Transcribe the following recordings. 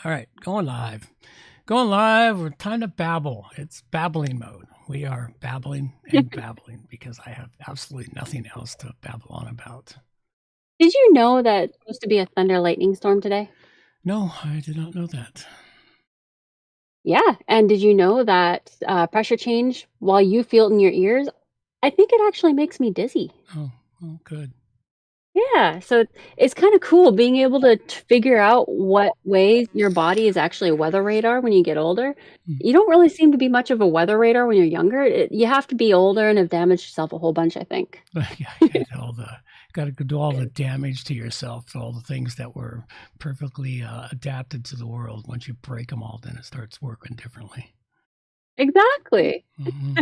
All right, going live. Going live. We're time to babble. It's babbling mode. We are babbling and babbling because I have absolutely nothing else to babble on about. Did you know that it's supposed to be a thunder lightning storm today? No, I did not know that. Yeah, and did you know that pressure change while you feel it in your ears, I think it actually makes me dizzy. Oh, good. Yeah, so it's kind of cool being able to figure out what ways your body is actually a weather radar when you get older. Hmm. You don't really seem to be much of a weather radar when you're younger. You have to be older and have damaged yourself a whole bunch, I think. Yeah, got to do all the damage to yourself, to all the things that were perfectly adapted to the world. Once you break them all, then it starts working differently. Exactly. Hmm.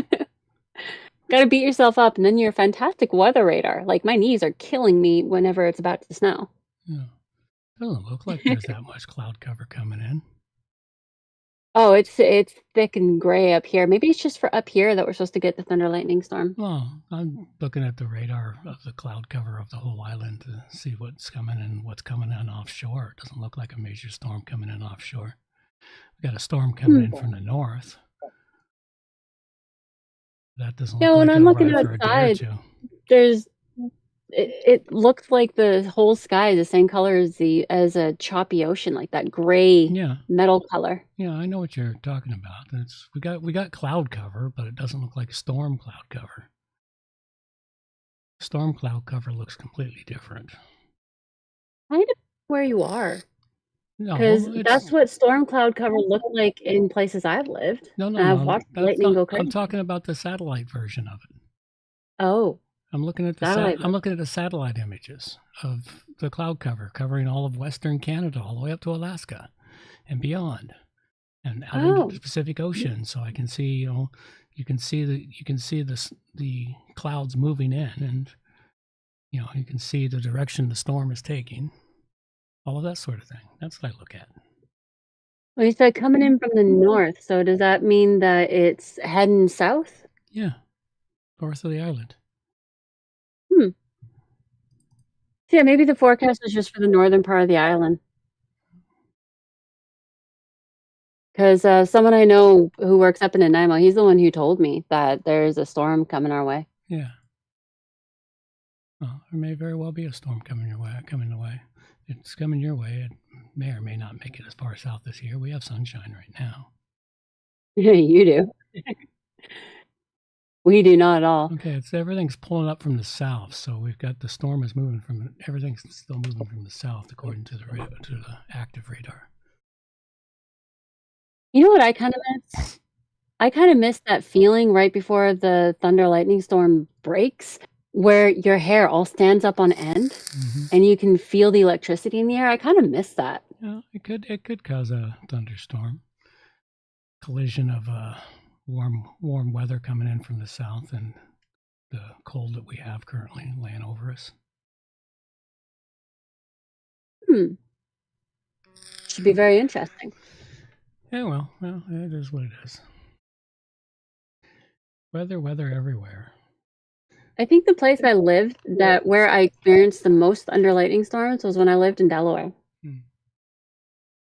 Gotta beat yourself up, and then you're a fantastic weather radar. Like, my knees are killing me whenever it's about to snow. Yeah. Doesn't look like there's that much cloud cover coming in. Oh, it's thick and gray up here. Maybe it's just for up here that we're supposed to get the thunder lightning storm. Well, I'm looking at the radar of the cloud cover of the whole island to see what's coming and what's coming in offshore. It doesn't look like a major storm coming in offshore. We got a storm coming in from the north. That doesn't Yeah, look when like I'm it'll looking ride for a day or outside, two. it looks like the whole sky is the same color as a choppy ocean, like that gray Yeah, metal color. yeah, I know what you're talking about. We got cloud cover, but it doesn't look like storm cloud cover. Storm cloud cover looks completely different. Kind of where you are, No, because it's that's what storm cloud cover looked like in places I've lived. And I've no. watched That's lightning not. go I'm crazy. talking about the satellite version of it. Oh, I'm looking at satellite. I'm looking at the satellite images of the cloud cover covering all of Western Canada, all the way up to Alaska and beyond, and out into Oh, the Pacific Ocean. So I can see, you can see the clouds moving in, and you can see the direction the storm is taking. All of that sort of thing. That's what I look at. well, you said coming in from the north, so does that mean that it's heading south? Yeah, north of the island. Hmm. So yeah, maybe the forecast is just for the northern part of the island. Because someone I know who works up in Nanaimo, he's the one who told me that there's a storm coming our way. Yeah. Well, there may very well be a storm coming your way. Coming the way. It's coming your way. It may or may not make it as far south this year. We have sunshine right now. You do. We do not at all. Okay, everything's pulling up from the south, so we've got the storm is moving from everything's still moving from the south according to the active radar. You know what I kind of miss? I kind of miss that feeling right before the thunder lightning storm breaks, where your hair all stands up on end, and you can feel the electricity in the air. I kind of miss that. Yeah, it could cause a thunderstorm. Collision of warm weather coming in from the south and the cold that we have currently laying over us. Should be very interesting. Yeah, well, it is what it is. Weather everywhere. I think the place I lived where I experienced the most thunder lightning storms was when I lived in Delaware.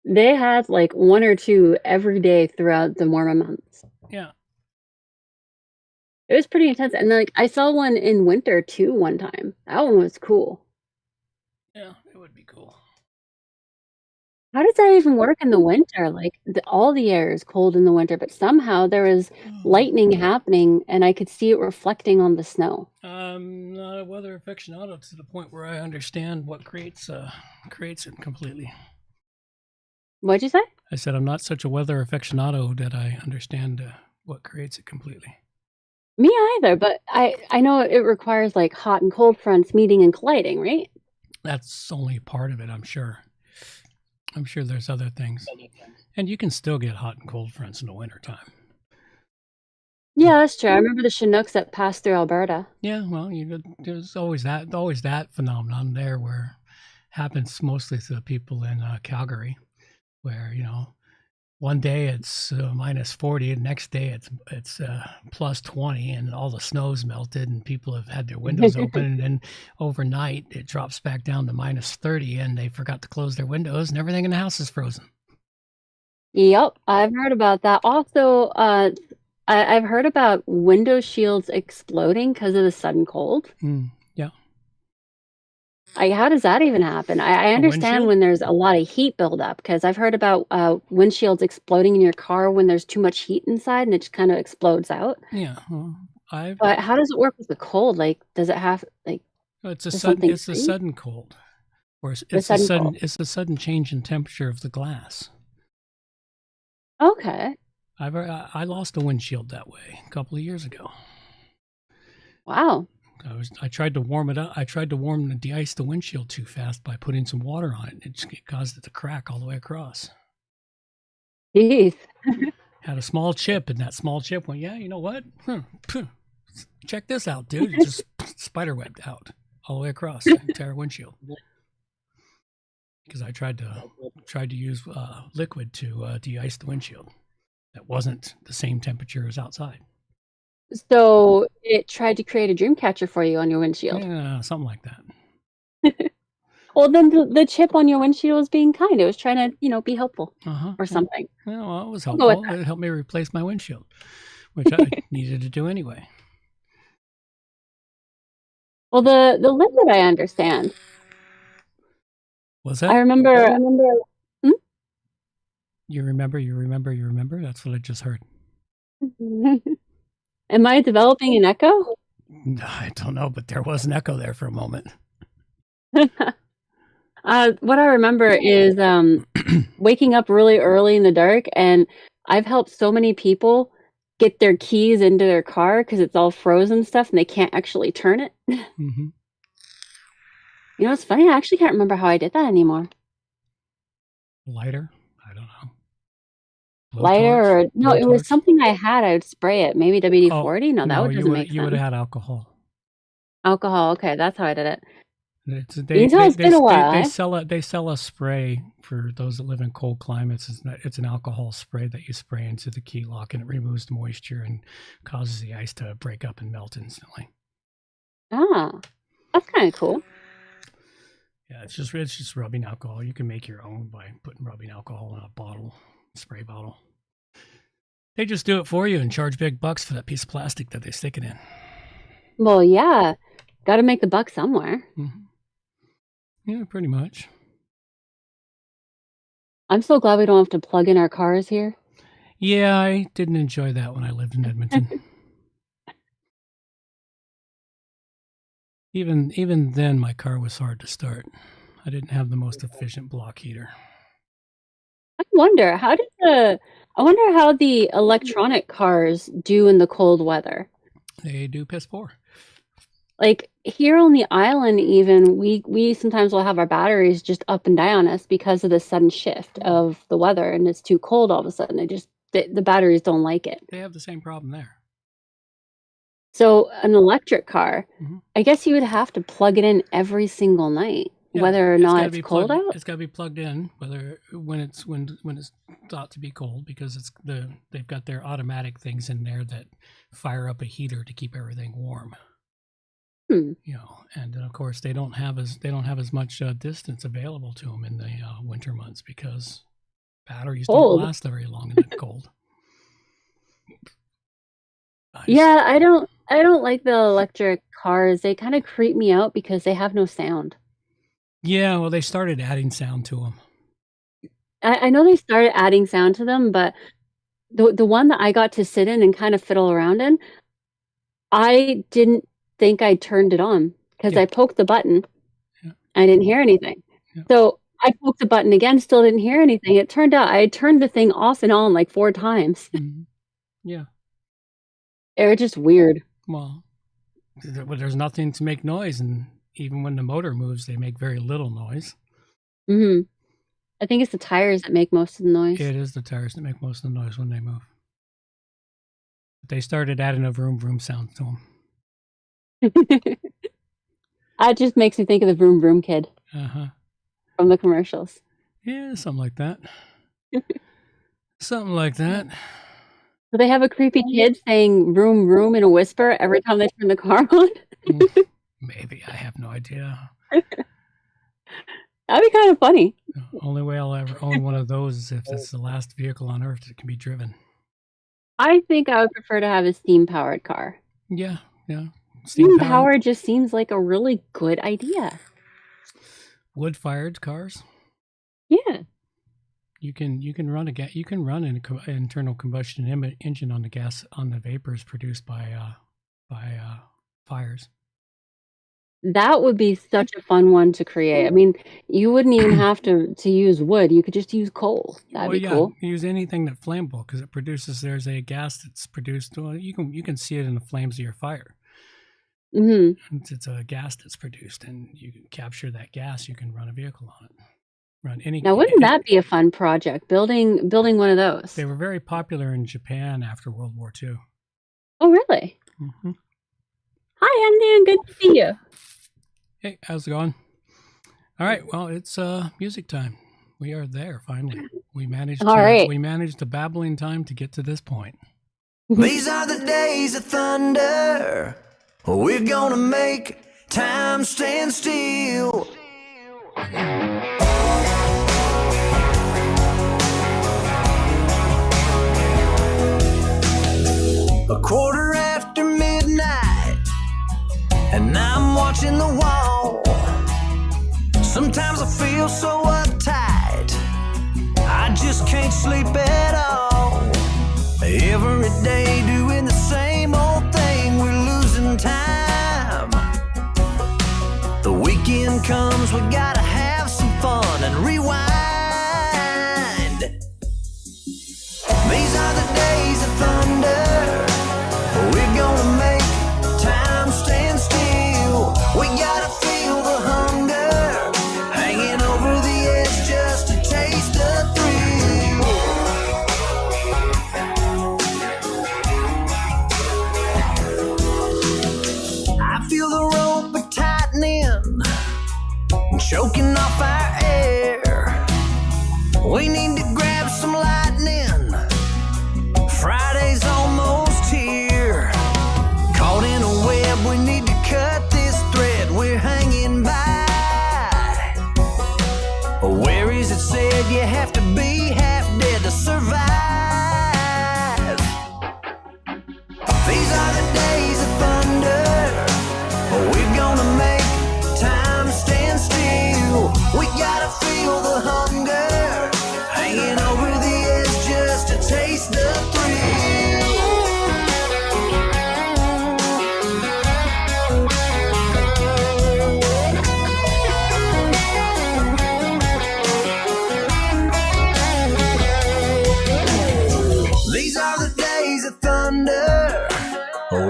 They had like one or two every day throughout the warmer months. Yeah. It was pretty intense. And like I saw one in winter too one time. That one was cool. Yeah, it would be cool. How does that even work in the winter? Like all the air is cold in the winter, but somehow there was lightning happening and I could see it reflecting on the snow. I'm not a weather aficionado to the point where I understand what creates it completely. What'd you say? I said I'm not such a weather aficionado that I understand what creates it completely. Me either, but I know it requires like hot and cold fronts meeting and colliding, right? That's only part of it, I'm sure. I'm sure there's other things. And you can still get hot and cold fronts in the wintertime. Yeah, that's true. I remember the Chinooks that passed through Alberta. Yeah, well, there's always that phenomenon there where happens mostly to the people in Calgary, where one day it's minus 40, the next day it's plus 20, and all the snow's melted, and people have had their windows open, and then overnight it drops back down to minus 30, and they forgot to close their windows, and everything in the house is frozen. Yep, I've heard about that. Also, I've heard about window shields exploding because of the sudden cold. Yeah. Like, how does that even happen? I A understand windshield? when there's a lot of heat buildup, because I've heard about windshields exploding in your car when there's too much heat inside and it just kind of explodes out. Yeah. Well, But how does it work with the cold? Like, does it have, like, it's a does sudden something it's a freeze? sudden cold, or The sudden cold. it's a sudden change in temperature of the glass. Okay. I lost a windshield that way a couple of years ago. Wow. I tried to warm it up. I tried to de-ice the windshield too fast by putting some water on it. It caused it to crack all the way across. Jeez. Had a small chip, and that small chip went, yeah, you know what? Check this out, dude. It just spiderwebbed out all the way across the entire windshield. Because I tried to use liquid to de-ice the windshield. That wasn't the same temperature as outside. So it tried to create a dream catcher for you on your windshield. Yeah, something like that. Well, then the chip on your windshield was being kind. It was trying to, be helpful or something. Yeah, well, it was I'll go with helpful. that. It helped me replace my windshield, which I needed to do anyway. Well, the liquid I understand. Was that? I remember. Hmm? You remember? That's what I just heard. Am I developing an echo? I don't know, but there was an echo there for a moment. What I remember is waking up really early in the dark, and I've helped so many people get their keys into their car because it's all frozen stuff and they can't actually turn it. Mm-hmm. You know, it's funny. I actually can't remember how I did that anymore. Lighter? I don't know. Lighter or no, it was something I had. I would spray it. Maybe WD-40. No, that doesn't make sense. You would have had alcohol. Alcohol. Okay, that's how I did it. It's been a while. They sell a spray for those that live in cold climates. It's an alcohol spray that you spray into the key lock, and it removes the moisture and causes the ice to break up and melt instantly. Ah, that's kind of cool. Yeah, it's just rubbing alcohol. You can make your own by putting rubbing alcohol in a bottle, spray bottle. They just do it for you and charge big bucks for that piece of plastic that they stick it in. Well, yeah, got to make the buck somewhere. Mm-hmm. Yeah, pretty much. I'm so glad we don't have to plug in our cars here. Yeah, I didn't enjoy that when I lived in Edmonton. Even then, my car was hard to start. I didn't have the most efficient block heater. I wonder how the electronic cars do in the cold weather. They do piss poor. Like here on the island, even we sometimes will have our batteries just up and down us because of the sudden shift of the weather, and it's too cold all of a sudden. The batteries don't like it. They have the same problem there. So an electric car, I guess you would have to plug it in every single night, whether or not it's cold out. It's got to be plugged in, when it's thought to be cold, because they've got their automatic things in there that fire up a heater to keep everything warm. You know, and of course they don't have as much distance available to them in the winter months because batteries don't last very long in the cold. Yeah, I don't like the electric cars. They kind of creep me out because they have no sound. Yeah, well, they started adding sound to them. I know they started adding sound to them, but the one that I got to sit in and kind of fiddle around in, I didn't think I turned it on because I poked the button. I didn't hear anything. So I poked the button again, still didn't hear anything. It turned out I had turned the thing off and on like 4 times. Yeah. It was just weird. Well, there's nothing to make noise, and even when the motor moves, they make very little noise. I think it's the tires that make most of the noise. It is the tires that make most of the noise when they move. But they started adding a vroom vroom sound to them. That just makes me think of the Vroom Vroom Kid from the commercials. Yeah, something like that. Something like that. Do they have a creepy kid saying "vroom vroom" in a whisper every time they turn the car on? Maybe. I have no idea. That'd be kind of funny. The only way I'll ever own one of those is if it's the last vehicle on Earth that can be driven. I think I would prefer to have a steam-powered car. Yeah. Steam-powered just seems like a really good idea. Wood-fired cars. Yeah. You can run an internal combustion engine on the vapors produced by fires. That would be such a fun one to create. I mean, you wouldn't even have to use wood. You could just use coal. That'd be cool. Use anything that's flammable because it produces. There's a gas that's produced. Well, you can see it in the flames of your fire. Mm-hmm. It's a gas that's produced, and you can capture that gas. You can run a vehicle on it. Now, wouldn't that be a fun project? Building one of those. They were very popular in Japan after World War II. Oh, really? Mm-hmm. Hi, I'm doing good to see you. Hey, how's it going? All right, well, it's music time. We are there finally. We managed the babbling time to get to this point. These are the days of thunder. We're gonna make time stand still. A quarter after midnight, and I'm watching the wall. Sometimes I feel so uptight, I just can't sleep at all. Every day doing the same old thing, we're losing time. The weekend comes, we gotta have some fun and rewind. These are the days of thunder. We're gonna make time stand still. We gotta feel the hunger, hanging over the edge just to taste the thrill. I feel the rope tightening, choking off our air. We need to grab some lightning. Friday's almost here. Caught in a web, we need to cut this thread we're hanging by. Where is it said you have to be half dead to survive? These are the days of thunder. We're gonna make time stand still. We gotta feel the hunger, hanging over the edge just to taste the thrill. These are the days of thunder.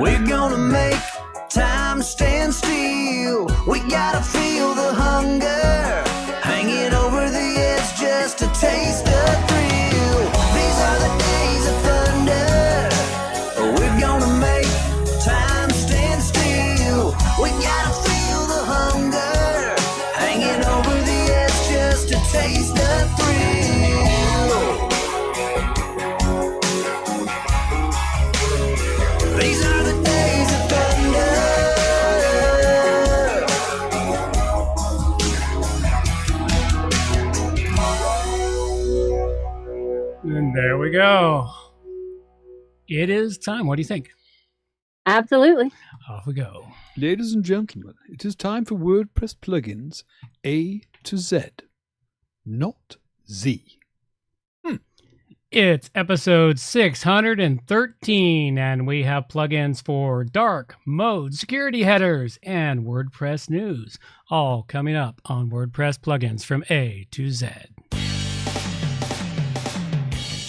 We're gonna make time stand still. We gotta feel the hunger, hanging over the edge just to taste the thrill. These are the days of thunder. We're gonna make time stand still. We gotta feel the hunger, hanging over the edge just to taste the thrill. These are the days of thunder. And there we go. It is time. What do you think? Absolutely. Off we go. Ladies and gentlemen, it is time for WordPress Plugins A to Z, not Z. It's episode 613, and we have plugins for dark mode, security headers, and WordPress news, all coming up on WordPress Plugins from A to Z.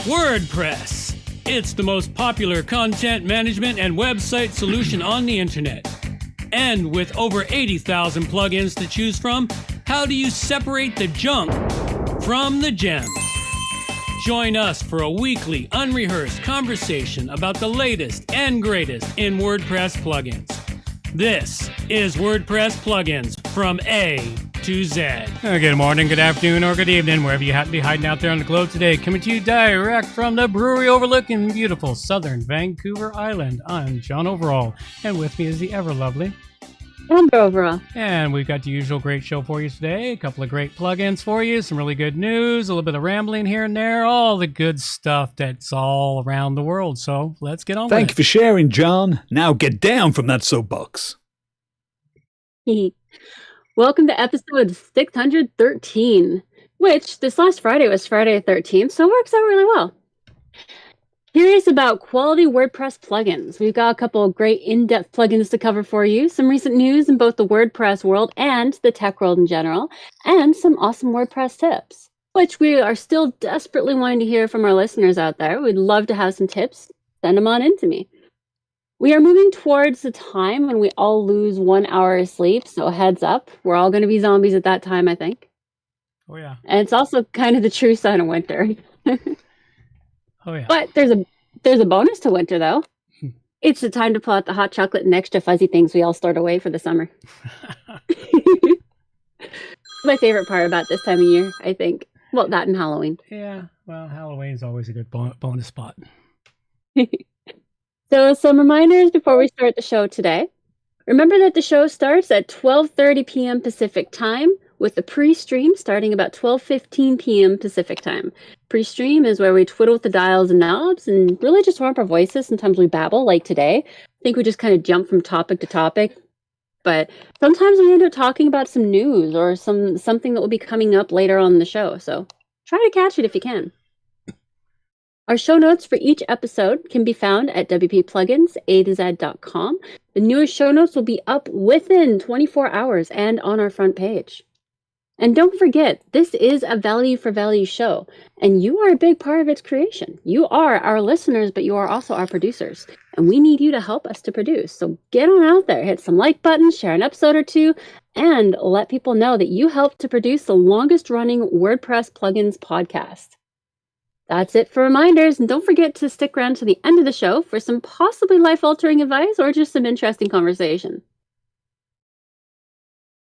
WordPress. It's the most popular content management and website solution on the internet. And with over 80,000 plugins to choose from, how do you separate the junk from the gems? Join us for a weekly, unrehearsed conversation about the latest and greatest in WordPress plugins. This is WordPress Plugins from A to Z. Good morning, good afternoon, or good evening, wherever you happen to be hiding out there on the globe today. Coming to you direct from the brewery overlooking beautiful southern Vancouver Island. I'm John Overall, and with me is the ever lovely Amber overall. And we've got the usual great show for you today. A couple of great plugins for you, some really good news, a little bit of rambling here and there, all the good stuff that's all around the world. So let's get on Thank with you for sharing, John. Now get down from that soapbox. Welcome to episode 613, which this last Friday was Friday the 13th, so it works out really well. Curious about quality WordPress plugins? We've got a couple of great in-depth plugins to cover for you, some recent news in both the WordPress world and the tech world in general, and some awesome WordPress tips, which we are still desperately wanting to hear from our listeners out there. We'd love to have some tips. Send them on in to me. We are moving towards the time when we all lose 1 hour of sleep, so heads up. We're all going to be zombies at that time, I think. Oh, yeah. And it's also kind of the true sign of winter. Oh, yeah. But there's a bonus to winter, though. It's the time to pull out the hot chocolate and extra fuzzy things we all stored away for the summer. My favorite part about this time of year, I think. Well, that and Halloween. Yeah, well, Halloween's always a good bonus spot. So some reminders before we start the show today. Remember that the show starts at 12:30 p.m. Pacific time, with the pre-stream starting about 12:15 p.m. Pacific time. Pre-stream is where we twiddle with the dials and knobs and really just warm up our voices. Sometimes we babble, like today. I think we just kind of jump from topic to topic. But sometimes we end up talking about some news or something that will be coming up later on in the show. So try to catch it if you can. Our show notes for each episode can be found at WP A-Z.com. The newest show notes will be up within 24 hours and on our front page. And don't forget, this is a value for value show, and you are a big part of its creation. You are our listeners, but you are also our producers, and we need you to help us to produce. So get on out there, hit some like buttons, share an episode or two, and let people know that you helped to produce the longest running WordPress Plugins podcast. That's it for reminders, and don't forget to stick around to the end of the show for some possibly life-altering advice or just some interesting conversation.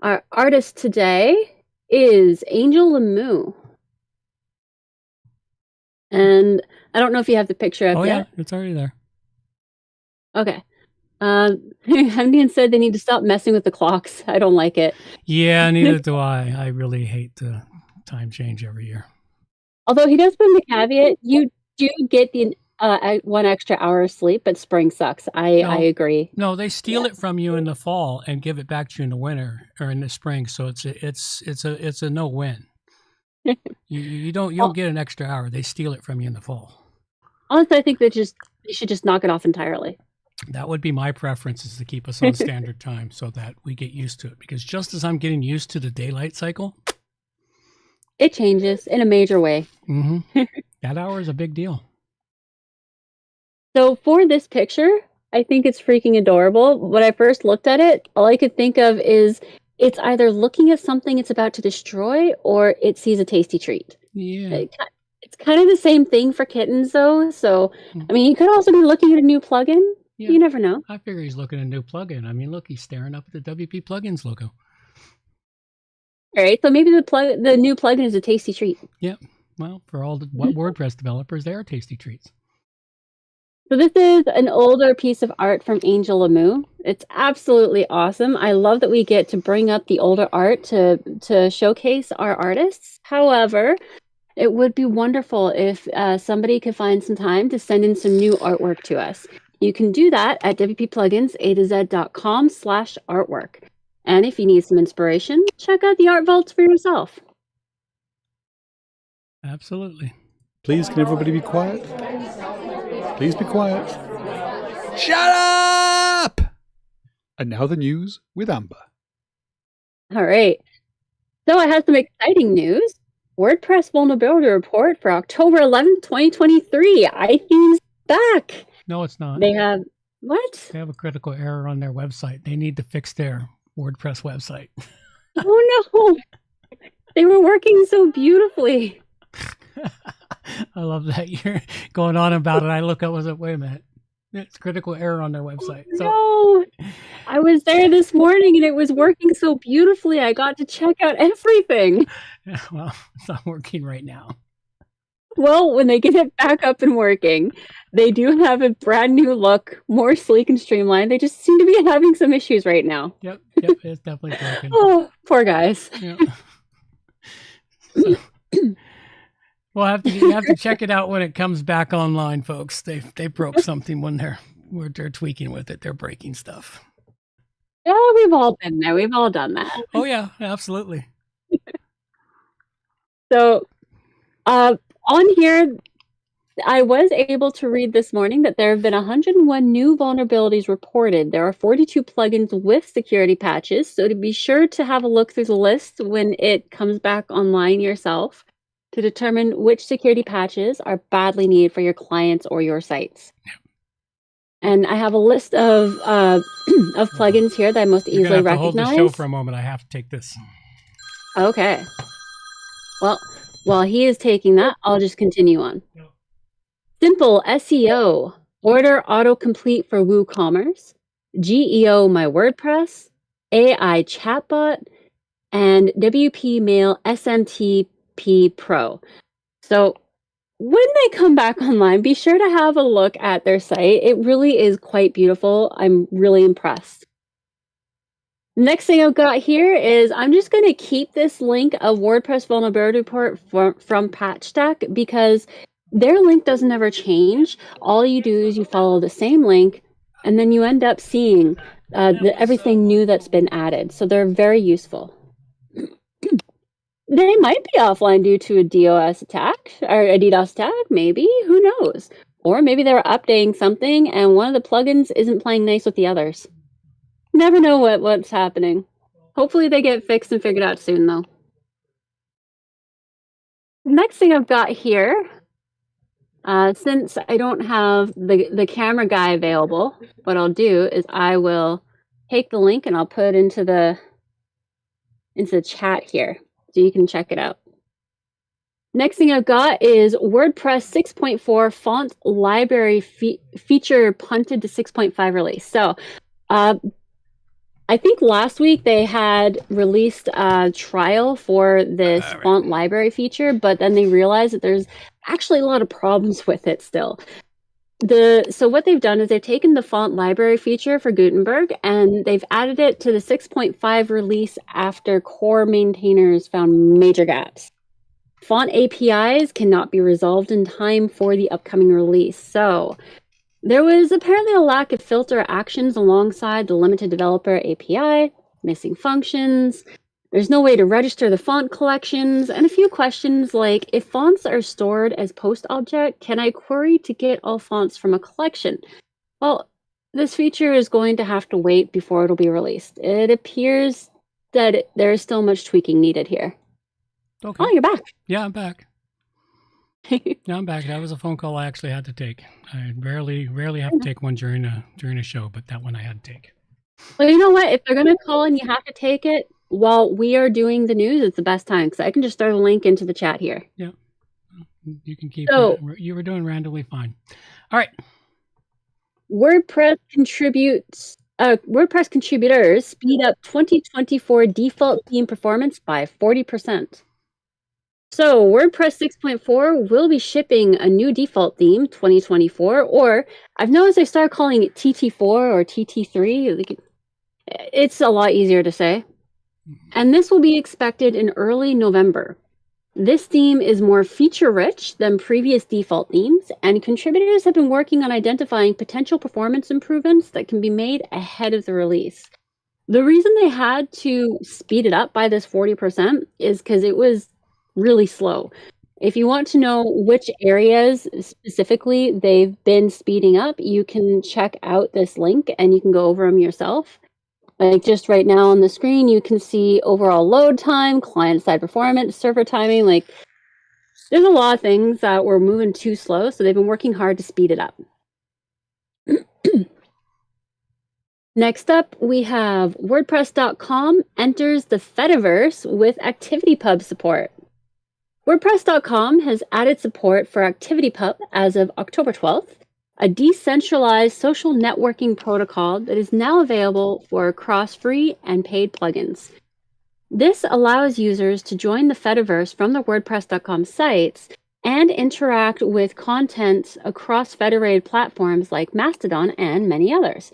Our artist today is Angel Lemieux. And I don't know if you have the picture up yet. Yeah, it's already there. Okay. Hamdian said they need to stop messing with the clocks. I don't like it. Yeah, neither do I. I really hate the time change every year. Although he does put in the caveat, you do get the 1 extra hour of sleep, but spring sucks. I agree. No, they steal it from you in the fall and give it back to you in the winter or in the spring. So it's a no win. you don't get an extra hour. They steal it from you in the fall. Honestly, I think they should just knock it off entirely. That would be my preference, is to keep us on standard time so that we get used to it. Because just as I'm getting used to the daylight cycle, it changes in a major way. Mm-hmm. That hour is a big deal. So for this picture, I think it's freaking adorable. When I first looked at it, all I could think of is it's either looking at something it's about to destroy or it sees a tasty treat. Yeah. It's kind of the same thing for kittens, though. So, I mean, he could also be looking at a new plugin. Yeah. You never know. I figure he's looking at a new plugin. I mean, look, he's staring up at the WP Plugins logo. All right, so maybe the new plugin is a tasty treat. Yeah. Well, for all the WordPress developers, they are tasty treats. So this is an older piece of art from Angel Lemieux. It's absolutely awesome. I love that we get to bring up the older art to showcase our artists. However, it would be wonderful if somebody could find some time to send in some new artwork to us. You can do that at WP A-Z.com/artwork. And if you need some inspiration, check out the art vaults for yourself. Absolutely. Please, can everybody be quiet? Please be quiet. Shut up! And now the news with Amber. All right. So I have some exciting news. WordPress vulnerability report for October 11th, 2023. iThemes back. No, it's not. They have what? They have a critical error on their website. They need to fix their WordPress website. Oh no. They were working so beautifully. I love that you're going on about it. I look up, wait a minute. It's critical error on their website. Oh, no. I was there this morning and it was working so beautifully. I got to check out everything. Yeah, well, it's not working right now. Well, when they get it back up and working, they do have a brand new look, more sleek and streamlined. They just seem to be having some issues right now. Yep, it's definitely broken. Oh, poor guys. Yep. So, you have to check it out when it comes back online, folks. They broke something when they're tweaking with it. They're breaking stuff. Yeah, we've all been there. We've all done that. Oh yeah, absolutely. So, on here, I was able to read this morning that there have been 101 new vulnerabilities reported. There are 42 plugins with security patches, so to be sure to have a look through the list when it comes back online yourself to determine which security patches are badly needed for your clients or your sites. And I have a list of plugins here that I most easily recognize. Hold the show for a moment. I have to take this. Okay. Well, while he is taking that, I'll just continue on. Yep. Simple SEO, Order Autocomplete for WooCommerce, GEO My WordPress, AI Chatbot, and WP Mail SMTP Pro. So when they come back online, be sure to have a look at their site. It really is quite beautiful. I'm really impressed. Next thing I've got here is I'm just going to keep this link of WordPress Vulnerability Report from PatchStack because their link doesn't ever change. All you do is you follow the same link and then you end up seeing everything new that's been added. So they're very useful. They might be offline due to a DOS attack or a DDoS attack, maybe. Who knows? Or maybe they're updating something and one of the plugins isn't playing nice with the others. Never know what's happening. Hopefully they get fixed and figured out soon, though. Next thing I've got here, since I don't have the camera guy available, what I'll do is I will take the link and I'll put it into the chat here so you can check it out. Next thing I've got is WordPress 6.4 font library feature punted to 6.5 release. So, I think last week they had released a trial for this font library feature, but then they realized that there's actually a lot of problems with it still. So what they've done is they've taken the font library feature for Gutenberg and they've added it to the 6.5 release after core maintainers found major gaps. Font APIs cannot be resolved in time for the upcoming release. So there was apparently a lack of filter actions alongside the limited developer API, missing functions. There's no way to register the font collections, and a few questions like, if fonts are stored as post object, can I query to get all fonts from a collection? Well, this feature is going to have to wait before it'll be released. It appears that there is still much tweaking needed here. Okay. Oh, you're back. Yeah, I'm back. Yeah, I'm back. That was a phone call I actually had to take. I rarely have to take one during a show, but that one I had to take. Well, you know what? If they're going to call and you have to take it while we are doing the news, it's the best time because I can just throw a link into the chat here. Yeah, you can keep it. You were doing randomly fine. All right. WordPress contributors speed up 2024 default theme performance by 40%. So WordPress 6.4 will be shipping a new default theme 2024, or I've noticed they started calling it TT4 or TT3. It's a lot easier to say. And this will be expected in early November. This theme is more feature-rich than previous default themes, and contributors have been working on identifying potential performance improvements that can be made ahead of the release. The reason they had to speed it up by this 40% is because it was really slow. If you want to know which areas specifically they've been speeding up, you can check out this link and you can go over them yourself. Like just right now on the screen, you can see overall load time, client-side performance, server timing. Like there's a lot of things that were moving too slow, so they've been working hard to speed it up. Next up, we have WordPress.com enters the Fediverse with ActivityPub support. WordPress.com has added support for ActivityPub as of October 12th, a decentralized social networking protocol that is now available for cross-free and paid plugins. This allows users to join the Fediverse from the WordPress.com sites and interact with content across federated platforms like Mastodon and many others,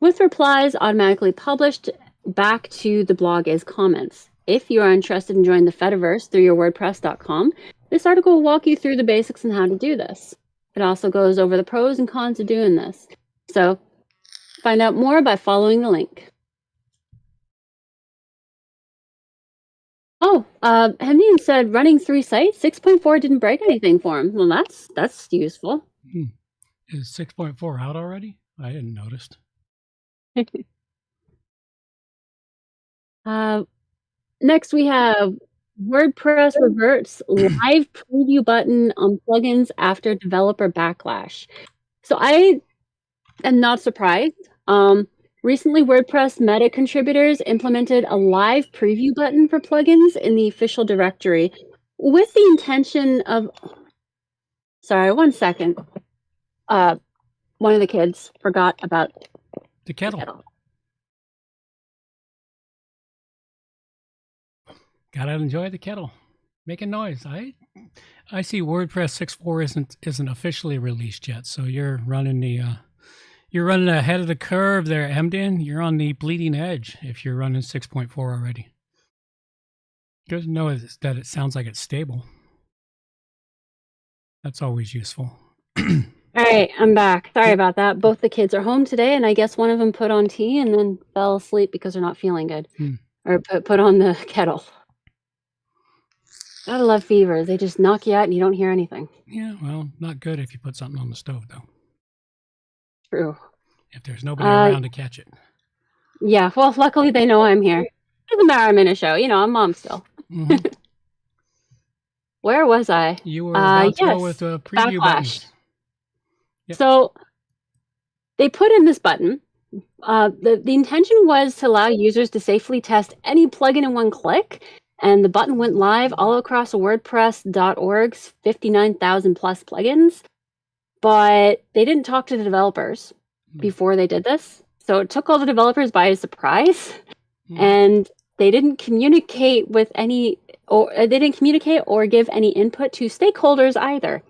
with replies automatically published back to the blog as comments. If you are interested in joining the Fediverse through your WordPress.com, this article will walk you through the basics on how to do this. It also goes over the pros and cons of doing this. So find out more by following the link. Oh, Hemnian said running 3 sites, 6.4 didn't break anything for him. Well, that's useful. Is 6.4 out already? I hadn't noticed. Next, we have WordPress reverts live preview button on plugins after developer backlash. So I am not surprised. Recently, WordPress meta contributors implemented a live preview button for plugins in the official directory with the intention of... Sorry, 1 second. One of the kids forgot about the kettle. Gotta enjoy the kettle. Making noise. I see WordPress 6.4 isn't officially released yet, so you're running ahead of the curve there, Emden. You're on the bleeding edge if you're running 6.4 already. Good to know that it sounds like it's stable. That's always useful. All right, I'm back. Sorry about that. Both the kids are home today, and I guess one of them put on tea and then fell asleep because they're not feeling good. Or put on the kettle. Gotta love fevers. They just knock you out and you don't hear anything. Yeah, well, not good if you put something on the stove, though. True. If there's nobody around to catch it. Yeah, well, luckily they know I'm here. Doesn't matter, I'm in a show. You know, I'm mom still. Mm-hmm. Where was I? You were about to go with a preview button. Yep. So they put in this button. The intention was to allow users to safely test any plugin in one click, and the button went live all across WordPress.org's 59,000 plus plugins. But they didn't talk to the developers before they did this. So it took all the developers by surprise. And they didn't communicate with or give any input to stakeholders either.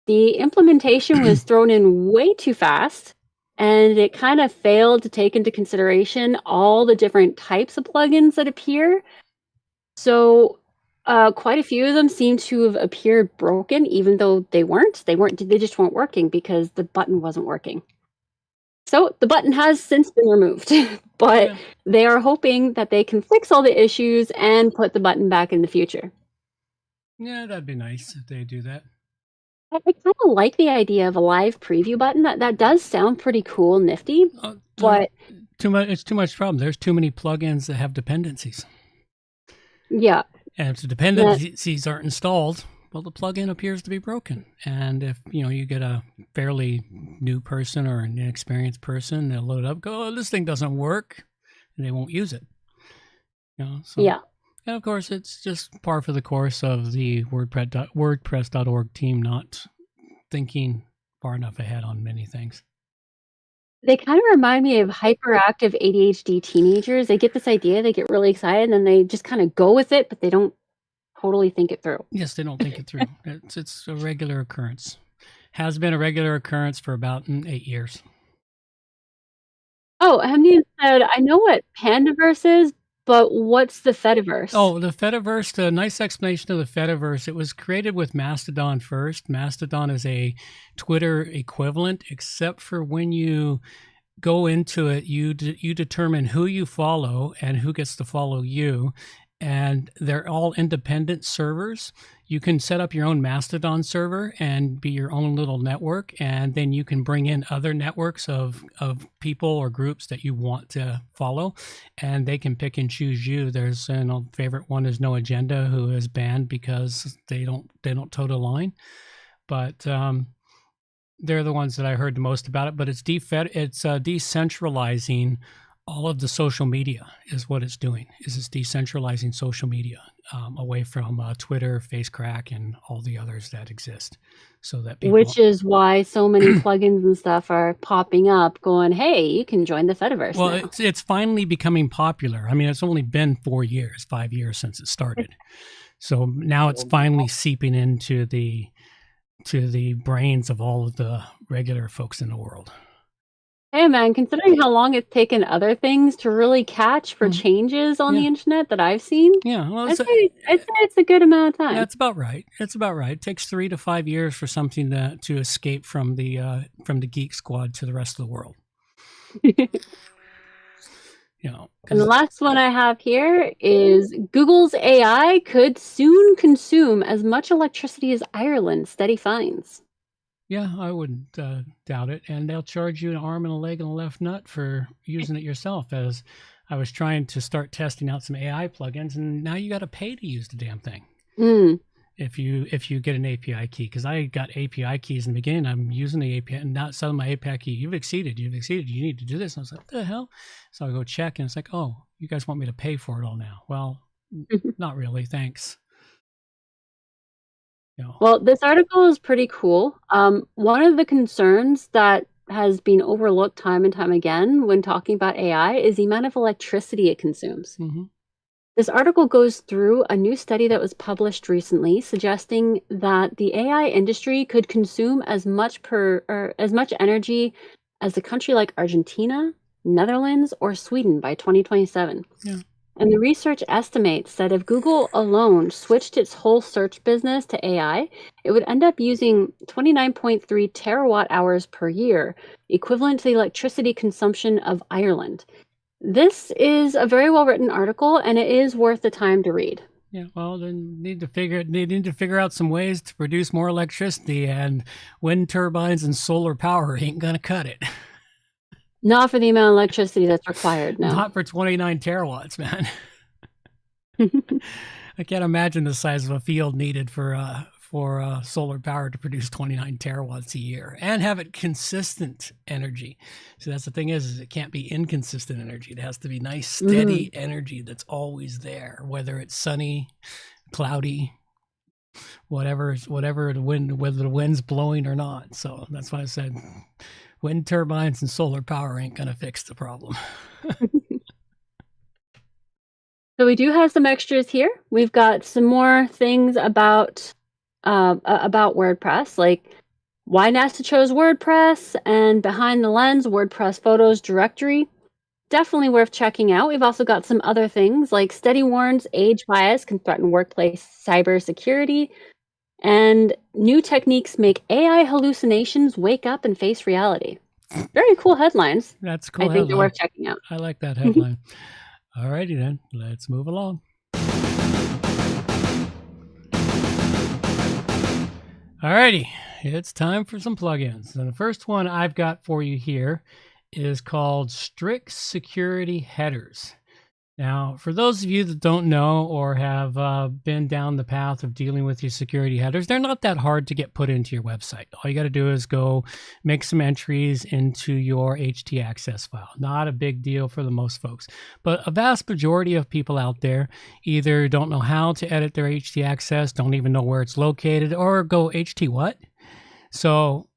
The implementation was thrown in way too fast, and it kind of failed to take into consideration all the different types of plugins that appear. So quite a few of them seem to have appeared broken, even though they just weren't working because the button wasn't working. So the button has since been removed, but they are hoping that they can fix all the issues and put the button back in the future. Yeah, that'd be nice if they do that. I kind of like the idea of a live preview button. That does sound pretty cool, nifty, but it's too much problem. There's too many plugins that have dependencies. Yeah. And if the dependencies aren't installed, well, the plugin appears to be broken. And if you get a fairly new person or an inexperienced person, they'll load up, go, oh, this thing doesn't work, and they won't use it. Yeah. And of course, it's just par for the course of the WordPress.org team not thinking far enough ahead on many things. They kind of remind me of hyperactive ADHD teenagers. They get this idea, they get really excited, and then they just kind of go with it, but they don't totally think it through. Yes, they don't think it through. It's a regular occurrence. Has been a regular occurrence for about 8 years. Oh, Hemnian said, I know what Pandaverse is, but what's the Fediverse? Oh, the Fediverse, the nice explanation of the Fediverse, it was created with Mastodon first. Mastodon is a Twitter equivalent, except for when you go into it, you determine who you follow and who gets to follow you. And they're all independent servers. You can set up your own Mastodon server and be your own little network, and then you can bring in other networks of people or groups that you want to follow, and they can pick and choose you. There's favorite one is No Agenda, who is banned because they don't toe the line, but they're the ones that I heard the most about it. But it's decentralizing all of the social media is what it's doing. It's decentralizing social media away from Twitter, FaceCrack, and all the others that exist, so that people... Which is why so many plugins and stuff are popping up, going, "Hey, you can join the Fediverse." Well, now. It's finally becoming popular. I mean, it's only been 5 years since it started. So now it's finally seeping into the brains of all of the regular folks in the world. Hey man, considering how long it's taken other things to really catch for changes on the internet that I've seen, Yeah, well, I'd say it's a good amount of time. yeah, it's about right. It's about right. It takes 3 to 5 years for something to escape from the geek squad to the rest of the world. You know, And the last one I have here is Google's AI could soon consume as much electricity as Ireland, steady finds. yeah, I wouldn't doubt it. And they'll charge you an arm and a leg and a left nut for using it yourself. As I was trying to start testing out some AI plugins, and now you got to pay to use the damn thing. If you get an API key, because I got API keys in the beginning, I'm using the API and not selling my API key. You've exceeded. You need to do this. And I was like, what the hell? So I go check, and it's like, oh, you guys want me to pay for it all now? Well, not really. Thanks. You know. Well, this article is pretty cool. One of the concerns that has been overlooked time and time again when talking about AI is the amount of electricity it consumes. This article goes through a new study that was published recently suggesting that the AI industry could consume as much energy as a country like Argentina, Netherlands, or Sweden by 2027. Yeah. And the research estimates that if Google alone switched its whole search business to AI, it would end up using 29.3 terawatt hours per year, equivalent to the electricity consumption of Ireland. This is a very well-written article, and it is worth the time to read. Yeah, well, they need to figure out some ways to produce more electricity, and wind turbines and solar power ain't gonna cut it. Not for the amount of electricity that's required, no. Not for 29 terawatts, man. I can't imagine the size of a field needed for solar power to produce 29 terawatts a year and have it consistent energy. So that's the thing is it can't be inconsistent energy. It has to be nice, steady energy that's always there, whether it's sunny, cloudy, whatever the wind, whether the wind's blowing or not. So that's why I said wind turbines and solar power ain't going to fix the problem. So we do have some extras here. We've got some more things about WordPress, like why NASA chose WordPress and behind the lens WordPress photos directory. Definitely worth checking out. We've also got some other things like study warns age bias can threaten workplace cybersecurity, and new techniques make AI hallucinations wake up and face reality. Very cool headlines. That's cool. I think they're worth checking out. I like that headline. All righty then, let's move along. All righty, it's time for some plugins. And the first one I've got for you here is called Strict Security Headers. Now, for those of you that don't know or have been down the path of dealing with your security headers, they're not that hard to get put into your website. All you got to do is go make some entries into your htaccess file. Not a big deal for the most folks, but a vast majority of people out there either don't know how to edit their htaccess, don't even know where it's located, or go ht what? So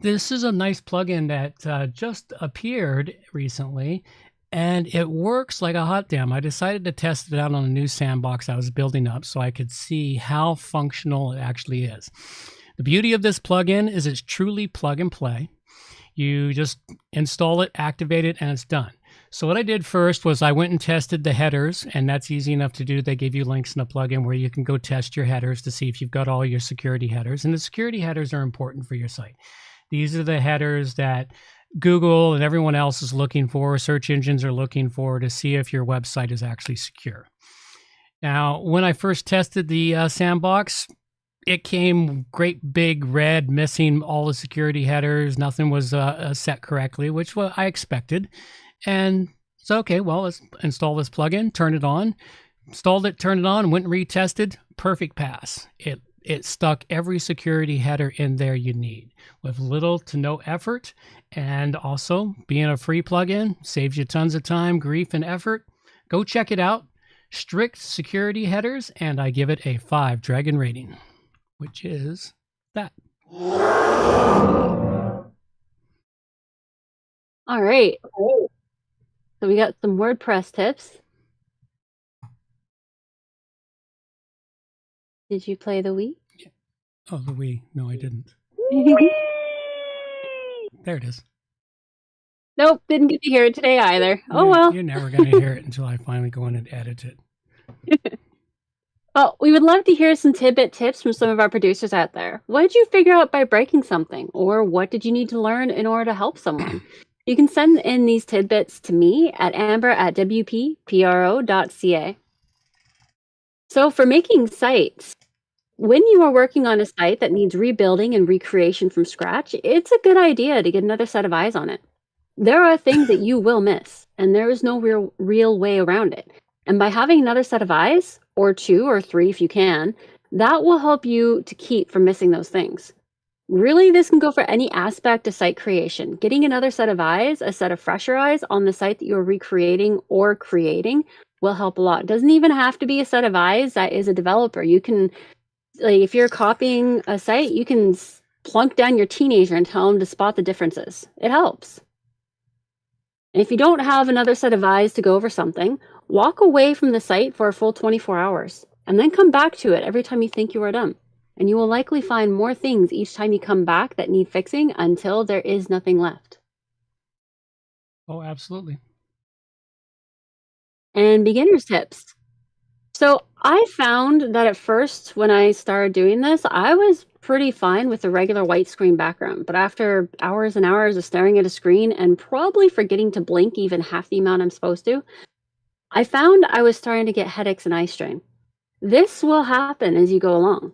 this is a nice plugin that just appeared recently, and it works like a hot damn. I decided to test it out on a new sandbox I was building up so I could see how functional it actually is. The beauty of this plugin is it's truly plug and play. You just install it, activate it, and it's done. So what I did first was I went and tested the headers, and that's easy enough to do. They give you links in the plugin where you can go test your headers to see if you've got all your security headers. And the security headers are important for your site. These are the headers that Google and everyone else is looking for, search engines are looking for to see if your website is actually secure. Now, when I first tested the sandbox, it came great big red, missing all the security headers. Nothing was set correctly, which I expected. And so, okay, well, let's install this plugin, turn it on, installed it, turned it on, went and retested. Perfect pass. It stuck every security header in there you need with little to no effort. And also, being a free plugin saves you tons of time, grief, and effort. Go check it out. Strict Security Headers, and I give it a 5 dragon rating, which is that. All right. So we got some WordPress tips. Did you play the Wii? Oh, the Wii. No, I didn't. There it is. Nope, didn't get to hear it today either. Oh well. You're never going to hear it until I finally go in and edit it. Well, we would love to hear some tidbit tips from some of our producers out there. What did you figure out by breaking something? Or what did you need to learn in order to help someone? You can send in these tidbits to me at amber@wppro.ca. So for making sites, when you are working on a site that needs rebuilding and recreation from scratch, it's a good idea to get another set of eyes on it. There are things that you will miss, and there is no real way around it. And by having another set of eyes, or 2 or 3 if you can, that will help you to keep from missing those things. Really, this can go for any aspect of site creation. Getting another set of eyes, a set of fresher eyes on the site that you're recreating or creating will help a lot. It doesn't even have to be a set of eyes that is a developer. You can, like, if you're copying a site, you can plunk down your teenager and tell them to spot the differences. It helps. And if you don't have another set of eyes to go over something, walk away from the site for a full 24 hours and then come back to it every time you think you are done. And you will likely find more things each time you come back that need fixing until there is nothing left. Oh, absolutely. And beginner's tips. So I found that at first when I started doing this, I was pretty fine with the regular white screen background. But after hours and hours of staring at a screen and probably forgetting to blink even half the amount I'm supposed to, I found I was starting to get headaches and eye strain. This will happen as you go along.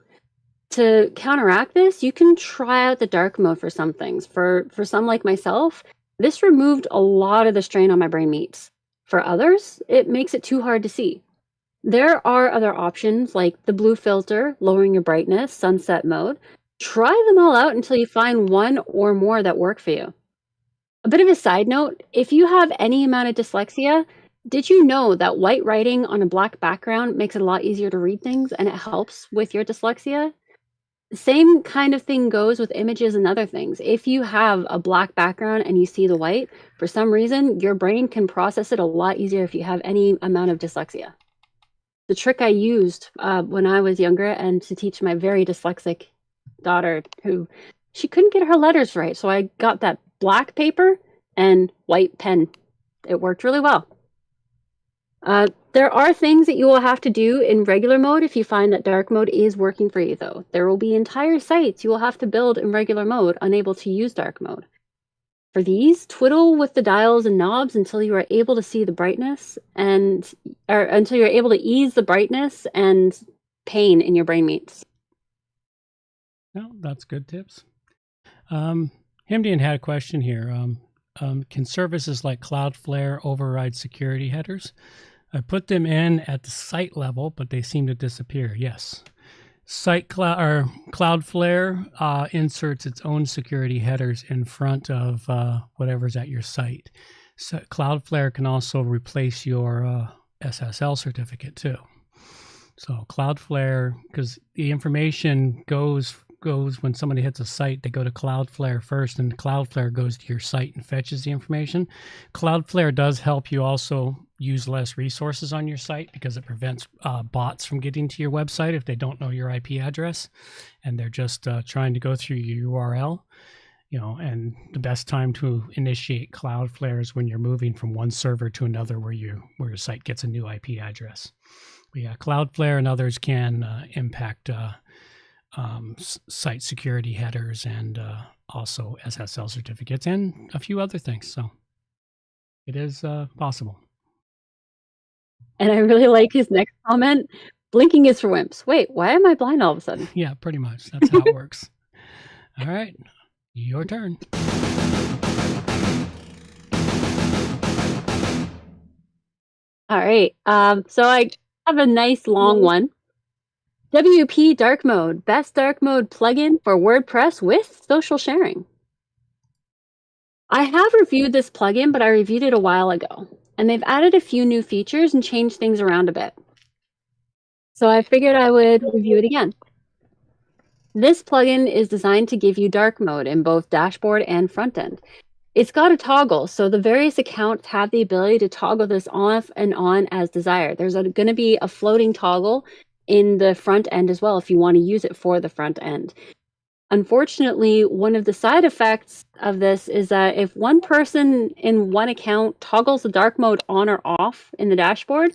To counteract this, you can try out the dark mode for some things. For some like myself, this removed a lot of the strain on my brain meats. For others, it makes it too hard to see. There are other options like the blue filter, lowering your brightness, sunset mode. Try them all out until you find one or more that work for you. A bit of a side note, if you have any amount of dyslexia, did you know that white writing on a black background makes it a lot easier to read things and it helps with your dyslexia? The same kind of thing goes with images and other things. If you have a black background and you see the white, for some reason, your brain can process it a lot easier if you have any amount of dyslexia. The trick I used when I was younger and to teach my very dyslexic daughter who she couldn't get her letters right. So I got that black paper and white pen. It worked really well. There are things that you will have to do in regular mode if you find that dark mode is working for you, though. There will be entire sites you will have to build in regular mode, unable to use dark mode. For these, twiddle with the dials and knobs until you are able to see the brightness or until you're able to ease the brightness and pain in your brain meats. Well, that's good tips. Himdian had a question here. Can services like Cloudflare override security headers? I put them in at the site level, but they seem to disappear. Yes. Cloudflare inserts its own security headers in front of whatever's at your site. So Cloudflare can also replace your SSL certificate too. So Cloudflare, because the information goes when somebody hits a site, they go to Cloudflare first, and Cloudflare goes to your site and fetches the information. Cloudflare does help you also use less resources on your site because it prevents bots from getting to your website if they don't know your IP address and they're just trying to go through your URL. And the best time to initiate Cloudflare is when you're moving from one server to another where your site gets a new IP address. But yeah, Cloudflare and others can impact site security headers and also SSL certificates and a few other things. So it is possible. And I really like his next comment. Blinking is for wimps. Wait, why am I blind all of a sudden? Yeah, pretty much. That's how it works. All right, your turn. All right. So I have a nice long one. WP Dark Mode, best dark mode plugin for WordPress with social sharing. I have reviewed this plugin, but I reviewed it a while ago, and they've added a few new features and changed things around a bit. So I figured I would review it again. This plugin is designed to give you dark mode in both dashboard and front end. It's got a toggle, so the various accounts have the ability to toggle this off and on as desired. There's going to be a floating toggle in the front end as well if you want to use it for the front end. Unfortunately, one of the side effects of this is that if one person in one account toggles the dark mode on or off in the dashboard,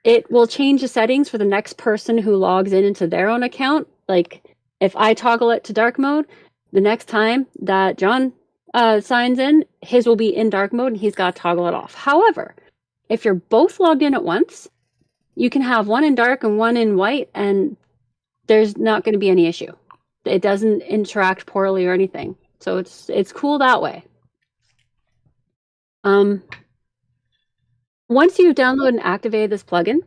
it will change the settings for the next person who logs in into their own account. Like if I toggle it to dark mode, the next time that John signs in, his will be in dark mode and he's got to toggle it off. However, if you're both logged in at once, you can have one in dark and one in white, and there's not going to be any issue. It doesn't interact poorly or anything. So it's cool that way. Once you've downloaded and activated this plugin,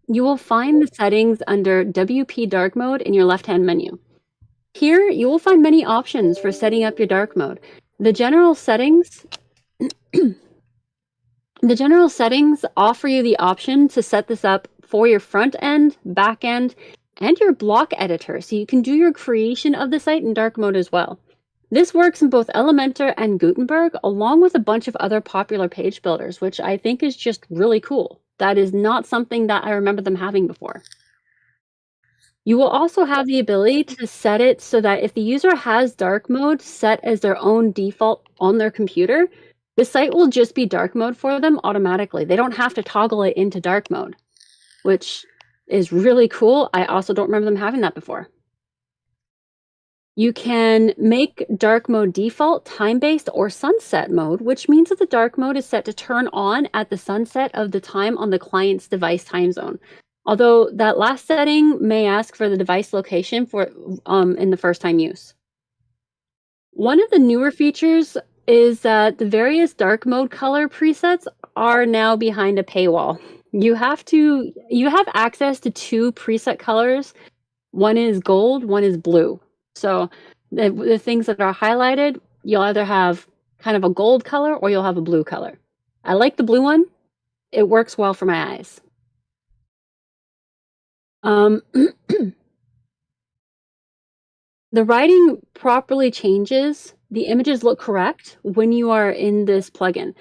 you will find the settings under WP Dark Mode in your left-hand menu. Here, you will find many options for setting up your dark mode. The general settings offer you the option to set this up for your front end, back end, and your block editor, so you can do your creation of the site in dark mode as well. This works in both Elementor and Gutenberg, along with a bunch of other popular page builders, which I think is just really cool. That is not something that I remember them having before. You will also have the ability to set it so that if the user has dark mode set as their own default on their computer, the site will just be dark mode for them automatically. They don't have to toggle it into dark mode, which is really cool. I also don't remember them having that before. You can make dark mode default, time-based, or sunset mode, which means that the dark mode is set to turn on at the sunset of the time on the client's device time zone. Although that last setting may ask for the device location for in the first time use. One of the newer features is that the various dark mode color presets are now behind a paywall. You have access to 2 preset colors. One is gold, one is blue. So the things that are highlighted, you'll either have kind of a gold color or you'll have a blue color. I like the blue one. It works well for my eyes. The writing properly changes. The images look correct when you are in this plugin.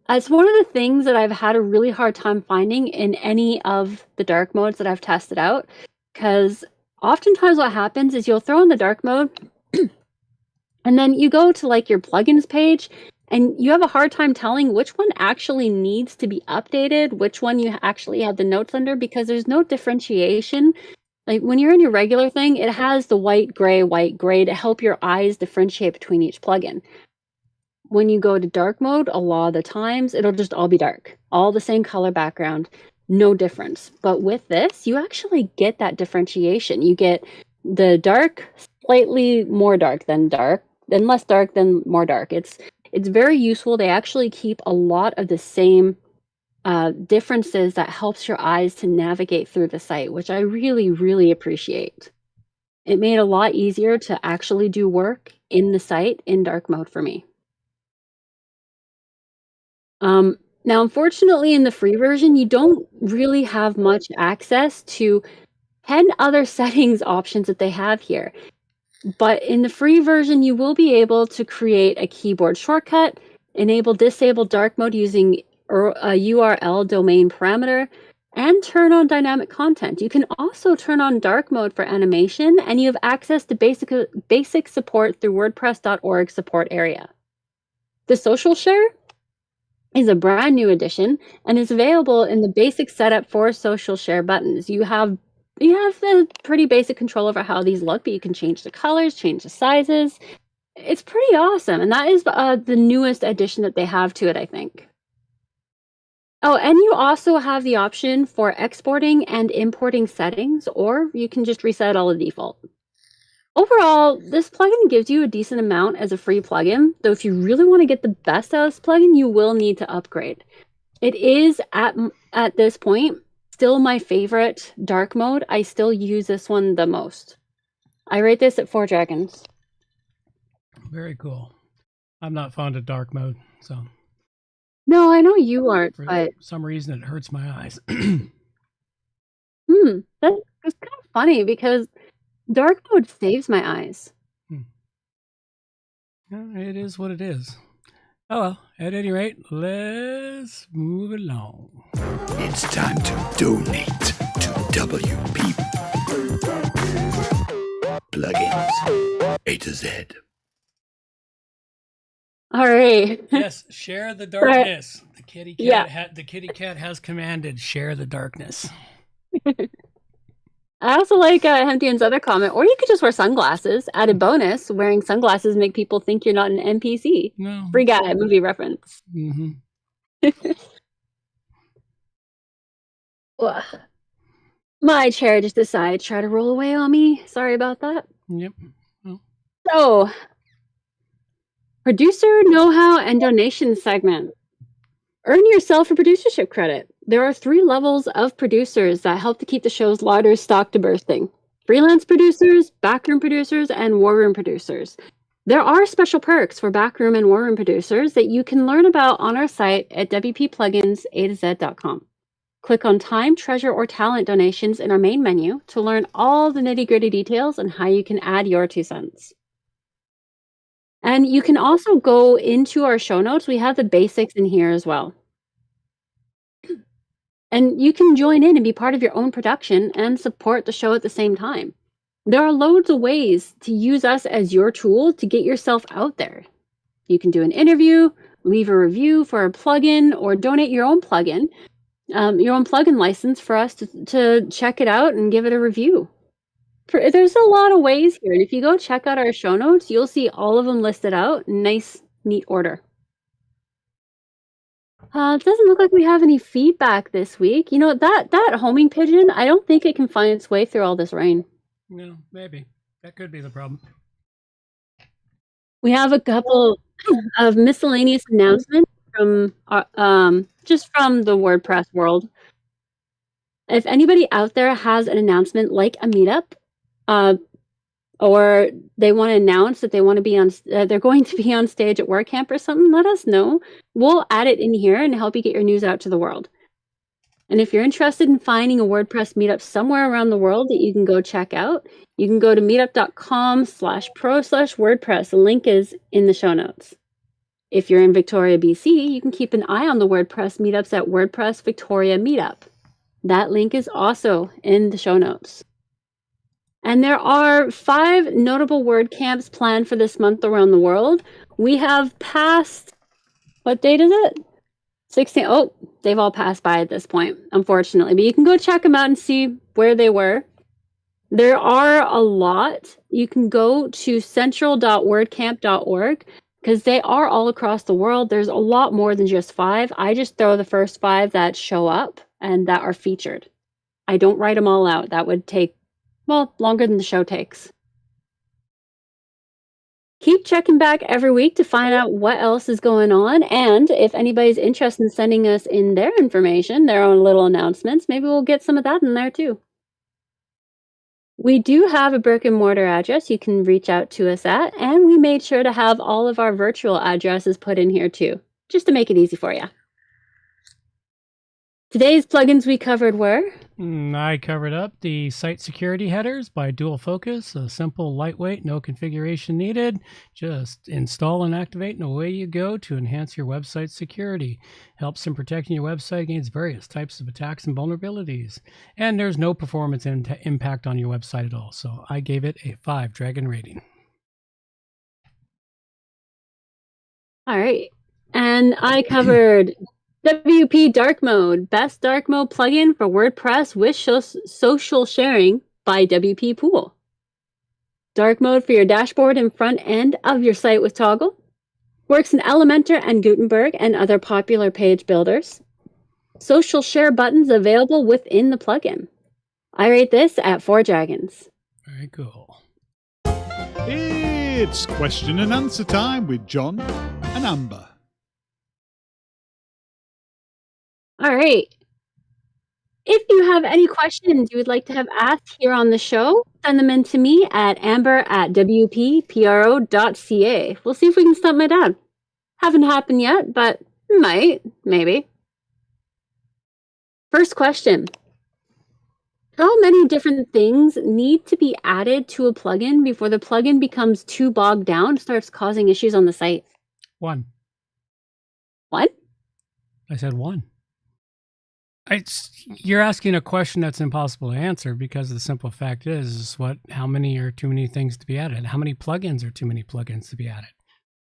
It's one of the things that I've had a really hard time finding in any of the dark modes that I've tested out, because oftentimes what happens is you'll throw in the dark mode and then you go to like your plugins page and you have a hard time telling which one actually needs to be updated, which one you actually have the notes under, because there's no differentiation. Like when you're in your regular thing, it has the white, gray to help your eyes differentiate between each plugin. When you go to dark mode, a lot of the times, it'll just all be dark. All the same color background, no difference. But with this, you actually get that differentiation. You get the dark, slightly more dark than dark, then less dark, then more dark. It's very useful. They actually keep a lot of the same differences that helps your eyes to navigate through the site, which I really, really appreciate. It made it a lot easier to actually do work in the site in dark mode for me. Now, unfortunately, in the free version, you don't really have much access to 10 other settings options that they have here. But in the free version, you will be able to create a keyboard shortcut, enable disable dark mode using a URL domain parameter, and turn on dynamic content. You can also turn on dark mode for animation, and you have access to basic support through WordPress.org support area. The social share is a brand new addition and is available in the basic setup for social share buttons. You have the pretty basic control over how these look, but you can change the colors, change the sizes. It's pretty awesome, and that is the newest addition that they have to it, I think. Oh, and you also have the option for exporting and importing settings, or you can just reset all the default. Overall, this plugin gives you a decent amount as a free plugin, though if you really want to get the best out of this plugin, you will need to upgrade. It is, at this point, still my favorite dark mode. I still use this one the most. I rate this at 4 dragons. Very cool. I'm not fond of dark mode, so. No, I know you aren't, For but some reason it hurts my eyes. that's kind of funny because dark mode saves my eyes. It is what it is. Oh well, at any rate, let's move along. It's time to donate to WP Plugins A to Z. All right. Yes, share the darkness. The kitty cat. Yeah. The kitty cat has commanded, share the darkness. I also like Hemtian's other comment, or you could just wear sunglasses. Added bonus, wearing sunglasses make people think you're not an NPC. No. Free guy, movie reference. Mm-hmm. Ugh. My chair just decided to try to roll away on me. Sorry about that. Yep. Well. So, producer know-how and donation segment. Earn yourself a producership credit. There are 3 levels of producers that help to keep the show's larder stock to bursting. Freelance producers, backroom producers, and war room producers. There are special perks for backroom and war room producers that you can learn about on our site at WPPluginsA-Z.com. Click on Time, Treasure, or Talent donations in our main menu to learn all the nitty-gritty details on how you can add your 2 cents. And you can also go into our show notes. We have the basics in here as well. And you can join in and be part of your own production and support the show at the same time. There are loads of ways to use us as your tool to get yourself out there. You can do an interview, leave a review for a plugin, or donate your own plugin license for us to check it out and give it a review. There's a lot of ways here, and if you go check out our show notes, you'll see all of them listed out in nice, neat order. It doesn't look like we have any feedback this week. You know, that homing pigeon, I don't think it can find its way through all this rain. No, maybe. That could be the problem. We have a couple of miscellaneous announcements from just from the WordPress world. If anybody out there has an announcement like a meetup, or they want to announce that they want to be on, they're going to be on stage at WordCamp or something, let us know. We'll add it in here and help you get your news out to the world. And if you're interested in finding a WordPress meetup somewhere around the world that you can go check out, you can go to meetup.com/pro/WordPress. The link is in the show notes. If you're in Victoria, BC, you can keep an eye on the WordPress meetups at WordPress Victoria Meetup. That link is also in the show notes. And there are 5 notable WordCamps planned for this month around the world. We have passed, what date is it? 16. Oh, they've all passed by at this point, unfortunately. But you can go check them out and see where they were. There are a lot. You can go to central.wordcamp.org because they are all across the world. There's a lot more than just 5. I just throw the first 5 that show up and that are featured. I don't write them all out. That would take, well, longer than the show takes. Keep checking back every week to find out what else is going on. And if anybody's interested in sending us in their information, their own little announcements, maybe we'll get some of that in there too. We do have a brick and mortar address you can reach out to us at, and we made sure to have all of our virtual addresses put in here too, just to make it easy for you. Today's plugins we covered were... I covered up the site security headers by Dual Focus. A simple, lightweight, no configuration needed. Just install and activate and away you go to enhance your website security. Helps in protecting your website against various types of attacks and vulnerabilities. And there's no performance impact on your website at all. So I gave it a 5 Dragon rating. All right. And I covered... WP Dark Mode, best dark mode plugin for WordPress with social sharing by WP Pool. Dark mode for your dashboard and front end of your site with Toggle. Works in Elementor and Gutenberg and other popular page builders. Social share buttons available within the plugin. I rate this at 4 dragons. Very cool. It's question and answer time with John and Amber. All right. If you have any questions you would like to have asked here on the show, send them in to me at amber@wppro.ca. We'll see if we can stump my dad. Haven't happened yet, but might, maybe. First question. How many different things need to be added to a plugin before the plugin becomes too bogged down and starts causing issues on the site? 1. What? I said 1. You're asking a question that's impossible to answer because the simple fact is how many are too many things to be added? How many plugins are too many plugins to be added?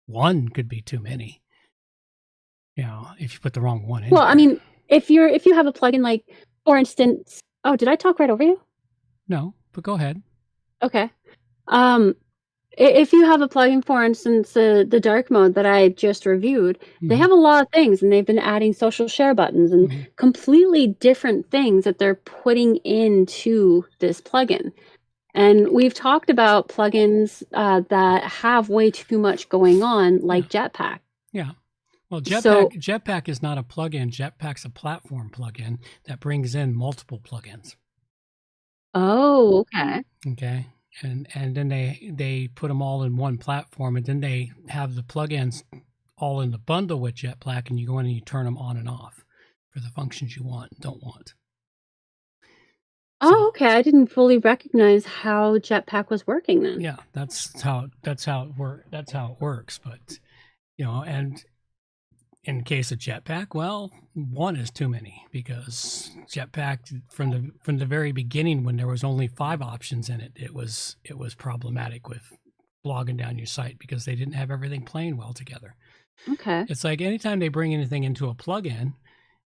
One could be too many. You know, if you put the wrong one in. Well, I mean, if you have a plugin, like, for instance, oh, did I talk right over you? No, but go ahead. Okay. If you have a plugin, for instance, the dark mode that I just reviewed, they have a lot of things, and they've been adding social share buttons and completely different things that they're putting into this plugin. And we've talked about plugins that have way too much going on, like Jetpack. Yeah. Well, Jetpack is not a plugin. Jetpack's a platform plugin that brings in multiple plugins. Oh, okay. Okay. And then they put them all in one platform, and then they have the plugins all in the bundle with Jetpack, and you go in and you turn them on and off for the functions you want and don't want. Oh, okay. I didn't fully recognize how Jetpack was working then. Yeah, that's how it works. But you know, and in the case of Jetpack, well, one is too many, because Jetpack from the very beginning, when there was only 5 options in it, it was problematic with logging down your site because they didn't have everything playing well together. Okay. It's like anytime they bring anything into a plugin,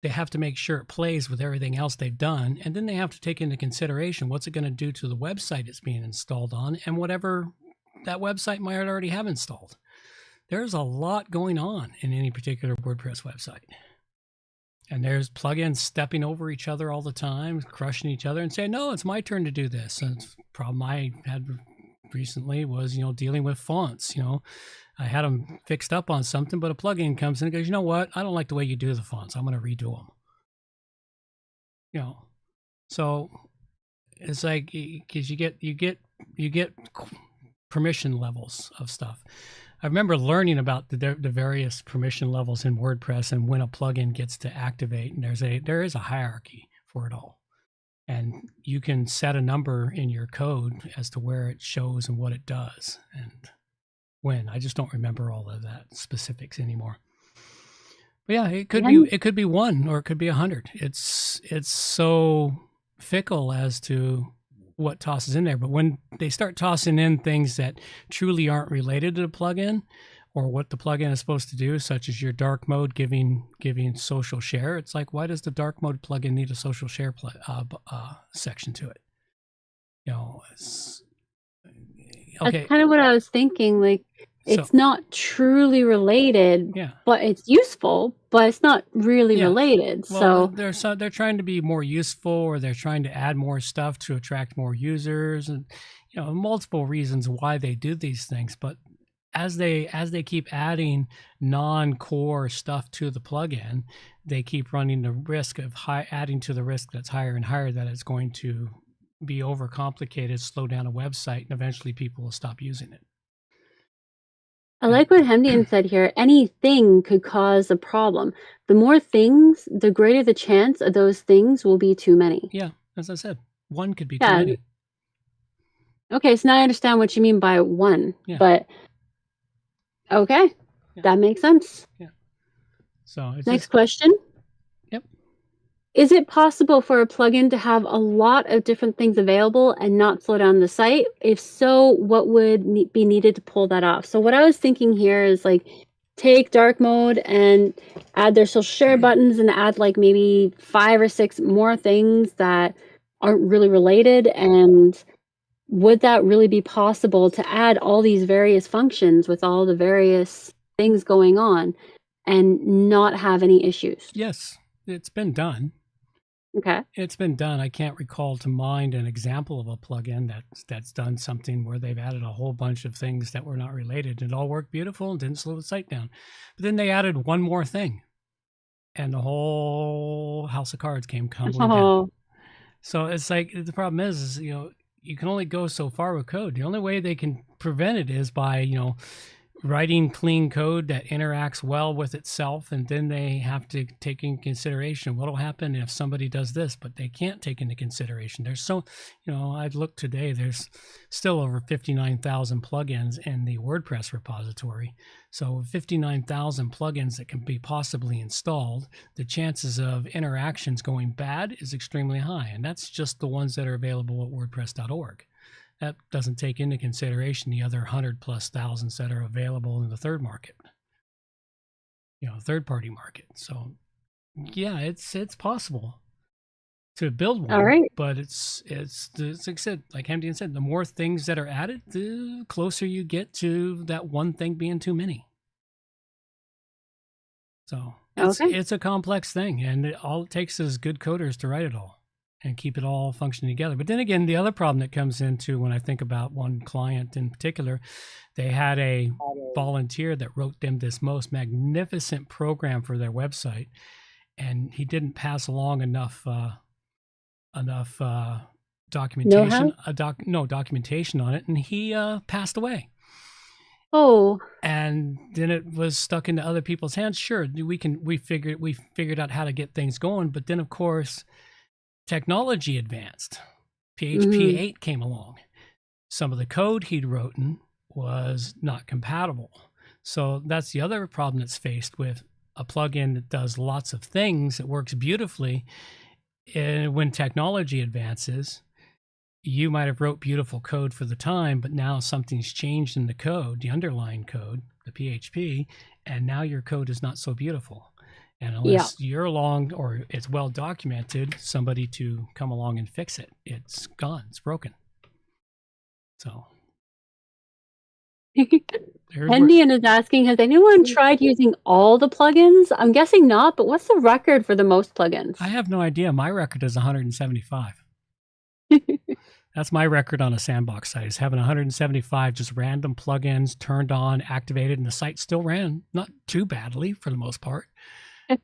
they have to make sure it plays with everything else they've done, and then they have to take into consideration what's it going to do to the website it's being installed on and whatever that website might already have installed. There's a lot going on in any particular WordPress website. And there's plugins stepping over each other all the time, crushing each other and saying, no, it's my turn to do this. And the problem I had recently was, dealing with fonts. I had them fixed up on something, but a plugin comes in and goes, you know what? I don't like the way you do the fonts. I'm going to redo them. So it's like, because you get permission levels of stuff. I remember learning about the various permission levels in WordPress and when a plugin gets to activate, and there is a hierarchy for it all. And you can set a number in your code as to where it shows and what it does and when. I just don't remember all of that specifics anymore. But yeah, it could be 1 or it could be 100. It's so fickle as to what tosses in there. But when they start tossing in things that truly aren't related to the plugin or what the plugin is supposed to do, such as your dark mode giving social share, it's like, why does the dark mode plugin need a social share section to it? Okay. That's kind of what I was thinking. Like, it's not truly related, but it's useful, but it's not really related. Well, they're trying to be more useful, or they're trying to add more stuff to attract more users, and multiple reasons why they do these things. But as they keep adding non-core stuff to the plugin, they keep running the risk of adding to the risk that's higher and higher, that it's going to be overcomplicated, slow down a website, and eventually people will stop using it. I like what Hemdian said here. Anything could cause a problem. The more things, the greater the chance of those things will be too many. Yeah, as I said, 1 could be too many. Okay, so now I understand what you mean by 1. Yeah. But okay, that makes sense. Yeah. So next question. Yep. Is it possible for a plugin to have a lot of different things available and not slow down the site? If so, what would be needed to pull that off? So what I was thinking here is, like, take dark mode and add their social share buttons and add like maybe 5 or 6 more things that aren't really related. And would that really be possible to add all these various functions with all the various things going on and not have any issues? Yes, it's been done. Okay. It's been done. I can't recall to mind an example of a plugin that's done something where they've added a whole bunch of things that were not related. It all worked beautiful and didn't slow the site down. But then they added one more thing, and the whole house of cards came tumbling down. So it's like, the problem is you can only go so far with code. The only way they can prevent it is by, writing clean code that interacts well with itself, and then they have to take in consideration what will happen if somebody does this, but they can't take into consideration. There's so, I looked today, there's still over 59,000 plugins in the WordPress repository. So 59,000 plugins that can be possibly installed, the chances of interactions going bad is extremely high. And that's just the ones that are available at WordPress.org. That doesn't take into consideration the other 100+ thousands that are available in the third market, third-party market. So, yeah, it's possible to build one. All right. But it's like I said, like Hamdian said, the more things that are added, the closer you get to that one thing being too many. So it's a complex thing, and all it takes is good coders to write it all and keep it all functioning together. But then again, the other problem that comes into when I think about one client in particular, they had a volunteer that wrote them this most magnificent program for their website, and he didn't pass along enough documentation, documentation on it, and he passed away. Oh. And then it was stuck into other people's hands. Sure, we figured out how to get things going, but then of course technology advanced. PHP 8 came along. Some of the code he'd written was not compatible. So that's the other problem that's faced with a plugin that does lots of things, that works beautifully. And when technology advances, you might have wrote beautiful code for the time, but now something's changed in the code, the underlying code, the PHP, and now your code is not so beautiful. And unless you're along or it's well documented, somebody to come along and fix it, it's gone, it's broken. So. Hendian is asking, has anyone tried using all the plugins? I'm guessing not, but what's the record for the most plugins? I have no idea. My record is 175. That's my record on a sandbox site, is having 175 just random plugins turned on, activated, and the site still ran not too badly for the most part.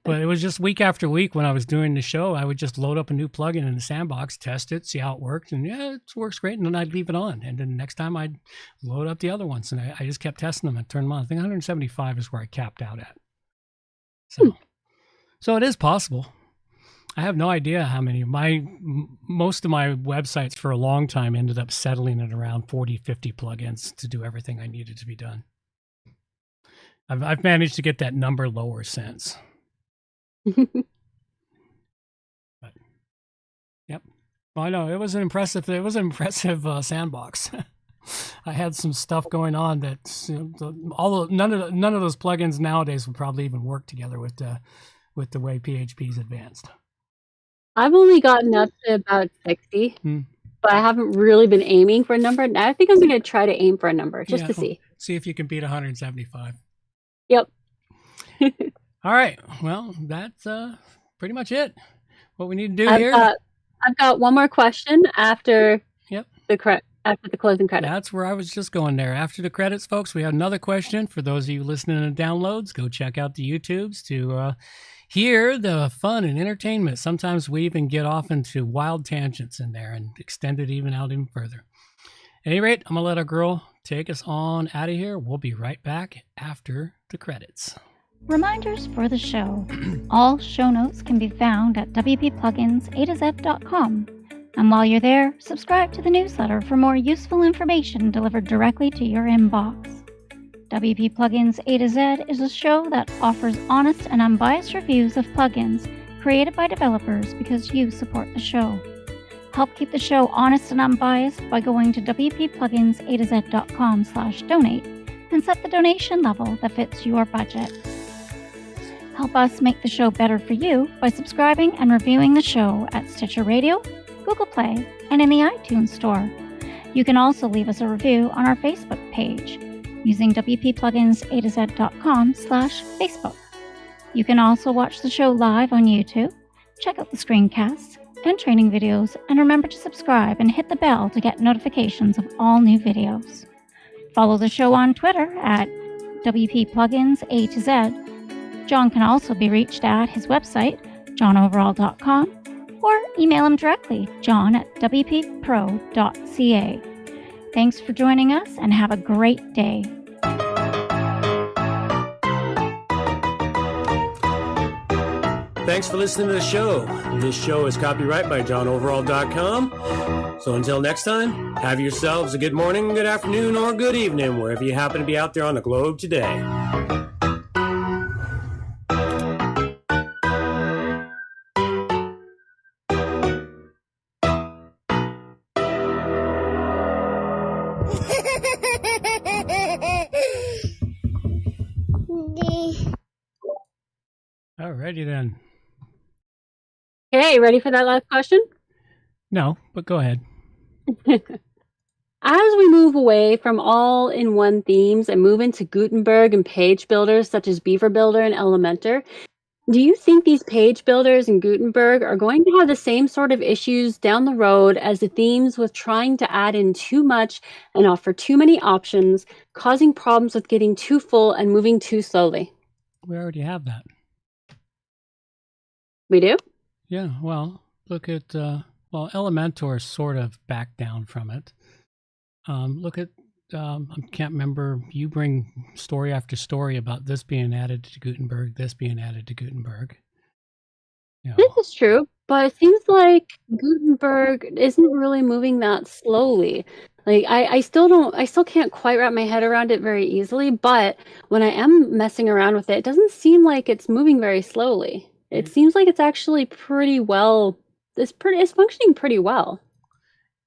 But it was just week after week when I was doing the show, I would just load up a new plugin in the sandbox, test it, see how it worked, and it works great, and then I'd leave it on. And then the next time I'd load up the other ones, and I just kept testing them and turning them on. I think 175 is where I capped out at. So it is possible. I have no idea how many. Most of my websites for a long time ended up settling at around 40, 50 plugins to do everything I needed to be done. I've managed to get that number lower since. But, yep. Well, I know it was an impressive sandbox. I had some stuff going on that none of those plugins nowadays would probably even work together with the way PHP's advanced. I've only gotten up to about 60, but I haven't really been aiming for a number. And I think I'm going to try to aim for a number just to see. See if you can beat 175. Yep. All right. Well, that's pretty much it. What we need to do here. I've got one more question after the closing credits. That's where I was just going there. After the credits, folks, we have another question. For those of you listening to downloads, go check out the YouTubes to hear the fun and entertainment. Sometimes we even get off into wild tangents in there and extend it even further. At any rate, I'm going to let our girl take us on out of here. We'll be right back after the credits. Reminders for the show. All show notes can be found at wppluginsa-z.com. And while you're there, subscribe to the newsletter for more useful information delivered directly to your inbox. WP Plugins A-Z is a show that offers honest and unbiased reviews of plugins created by developers because you support the show. Help keep the show honest and unbiased by going to wppluginsa-z.com/donate and set the donation level that fits your budget. Help us make the show better for you by subscribing and reviewing the show at Stitcher Radio, Google Play, and in the iTunes Store. You can also leave us a review on our Facebook page using wppluginsa-z.com/Facebook. You can also watch the show live on YouTube, check out the screencasts and training videos, and remember to subscribe and hit the bell to get notifications of all new videos. Follow the show on Twitter at WPPluginsA-Z. John can also be reached at his website, johnoverall.com, or email him directly, john@wppro.ca. Thanks for joining us and have a great day. thanks for listening to the show. This show is copyright by johnoverall.com. So until next time, have yourselves a good morning, good afternoon, or good evening, wherever you happen to be out there on the globe today. Alrighty then. Okay, ready for that last question? No, but go ahead. As we move away from all-in-one themes and move into Gutenberg and page builders such as Beaver Builder and Elementor, do you think these page builders in Gutenberg are going to have the same sort of issues down the road as the themes with trying to add in too much and offer too many options, causing problems with getting too full and moving too slowly? We already have that. We do? Yeah, well, look at, Elementor sort of backed down from it. Look at, I can't remember, you bring story after story about this being added to Gutenberg, this being added to Gutenberg. You know. This is true, but it seems like Gutenberg isn't really moving that slowly. Like I still can't quite wrap my head around it very easily, but when I am messing around with it, it doesn't seem like it's moving very slowly. It seems like it's actually pretty well. It's functioning pretty well.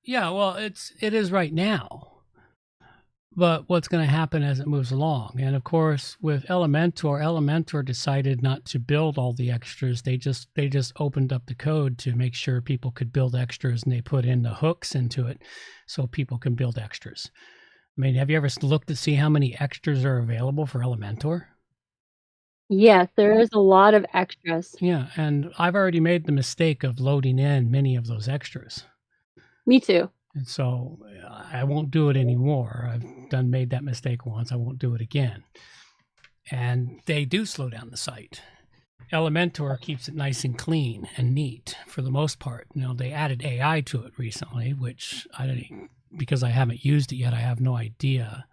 Yeah, well, it is right now. But what's going to happen as it moves along? And of course, with Elementor decided not to build all the extras. They just opened up the code to make sure people could build extras, and they put in the hooks into it so people can build extras. I mean, have you ever looked to see how many extras are available for Elementor? Yes, there is a lot of extras. Yeah, and I've already made the mistake of loading in many of those extras. Me too. And so I won't do it anymore. I've made that mistake once. I won't do it again. And they do slow down the site. Elementor keeps it nice and clean and neat for the most part. You know, they added AI to it recently, which because I haven't used it yet, I have no idea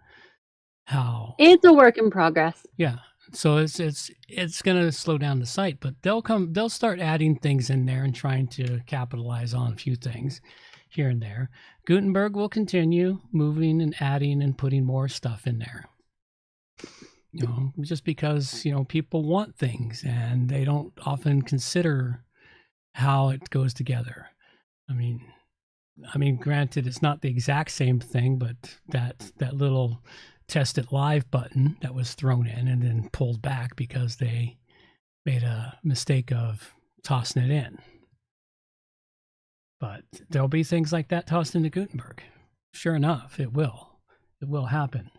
how. It's a work in progress. Yeah. So it's going to slow down the site, but they'll start adding things in there and trying to capitalize on a few things here and there. Gutenberg will continue moving and adding and putting more stuff in there. You know, just because, you know, people want things and they don't often consider how it goes together. I mean, granted, it's not the exact same thing, but that little test it live button that was thrown in and then pulled back because they made a mistake of tossing it in. But there'll be things like that tossed into Gutenberg. Sure enough, it will happen.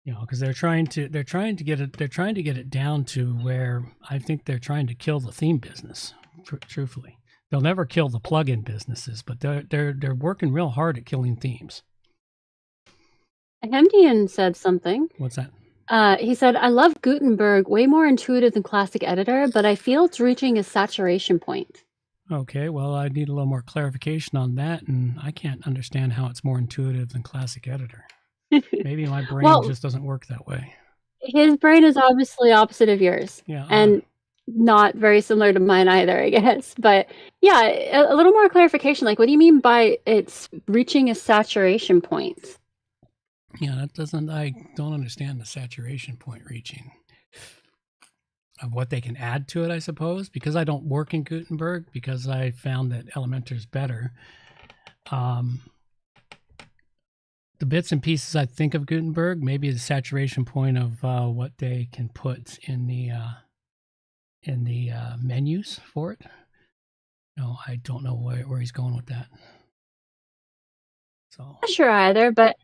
You know, because they're trying to get it down to where I think they're trying to kill the theme business. Truthfully, they'll never kill the plugin businesses, but they're working real hard at killing themes. Hemdian said something. What's that? He said, I love Gutenberg, way more intuitive than Classic Editor, but I feel it's reaching a saturation point. Okay, well, I need a little more clarification on that, and I can't understand how it's more intuitive than Classic Editor. Maybe my brain just doesn't work that way. His brain is obviously opposite of yours. Yeah. And not very similar to mine either, I guess. But yeah, a little more clarification. Like, what do you mean by it's reaching a saturation point? Yeah, I don't understand the saturation point reaching. Of what they can add to it, I suppose, because I don't work in Gutenberg, because I found that Elementor is better. The bits and pieces I think of Gutenberg, maybe the saturation point of what they can put in the menus for it. No, I don't know where he's going with that. So. Not sure either, but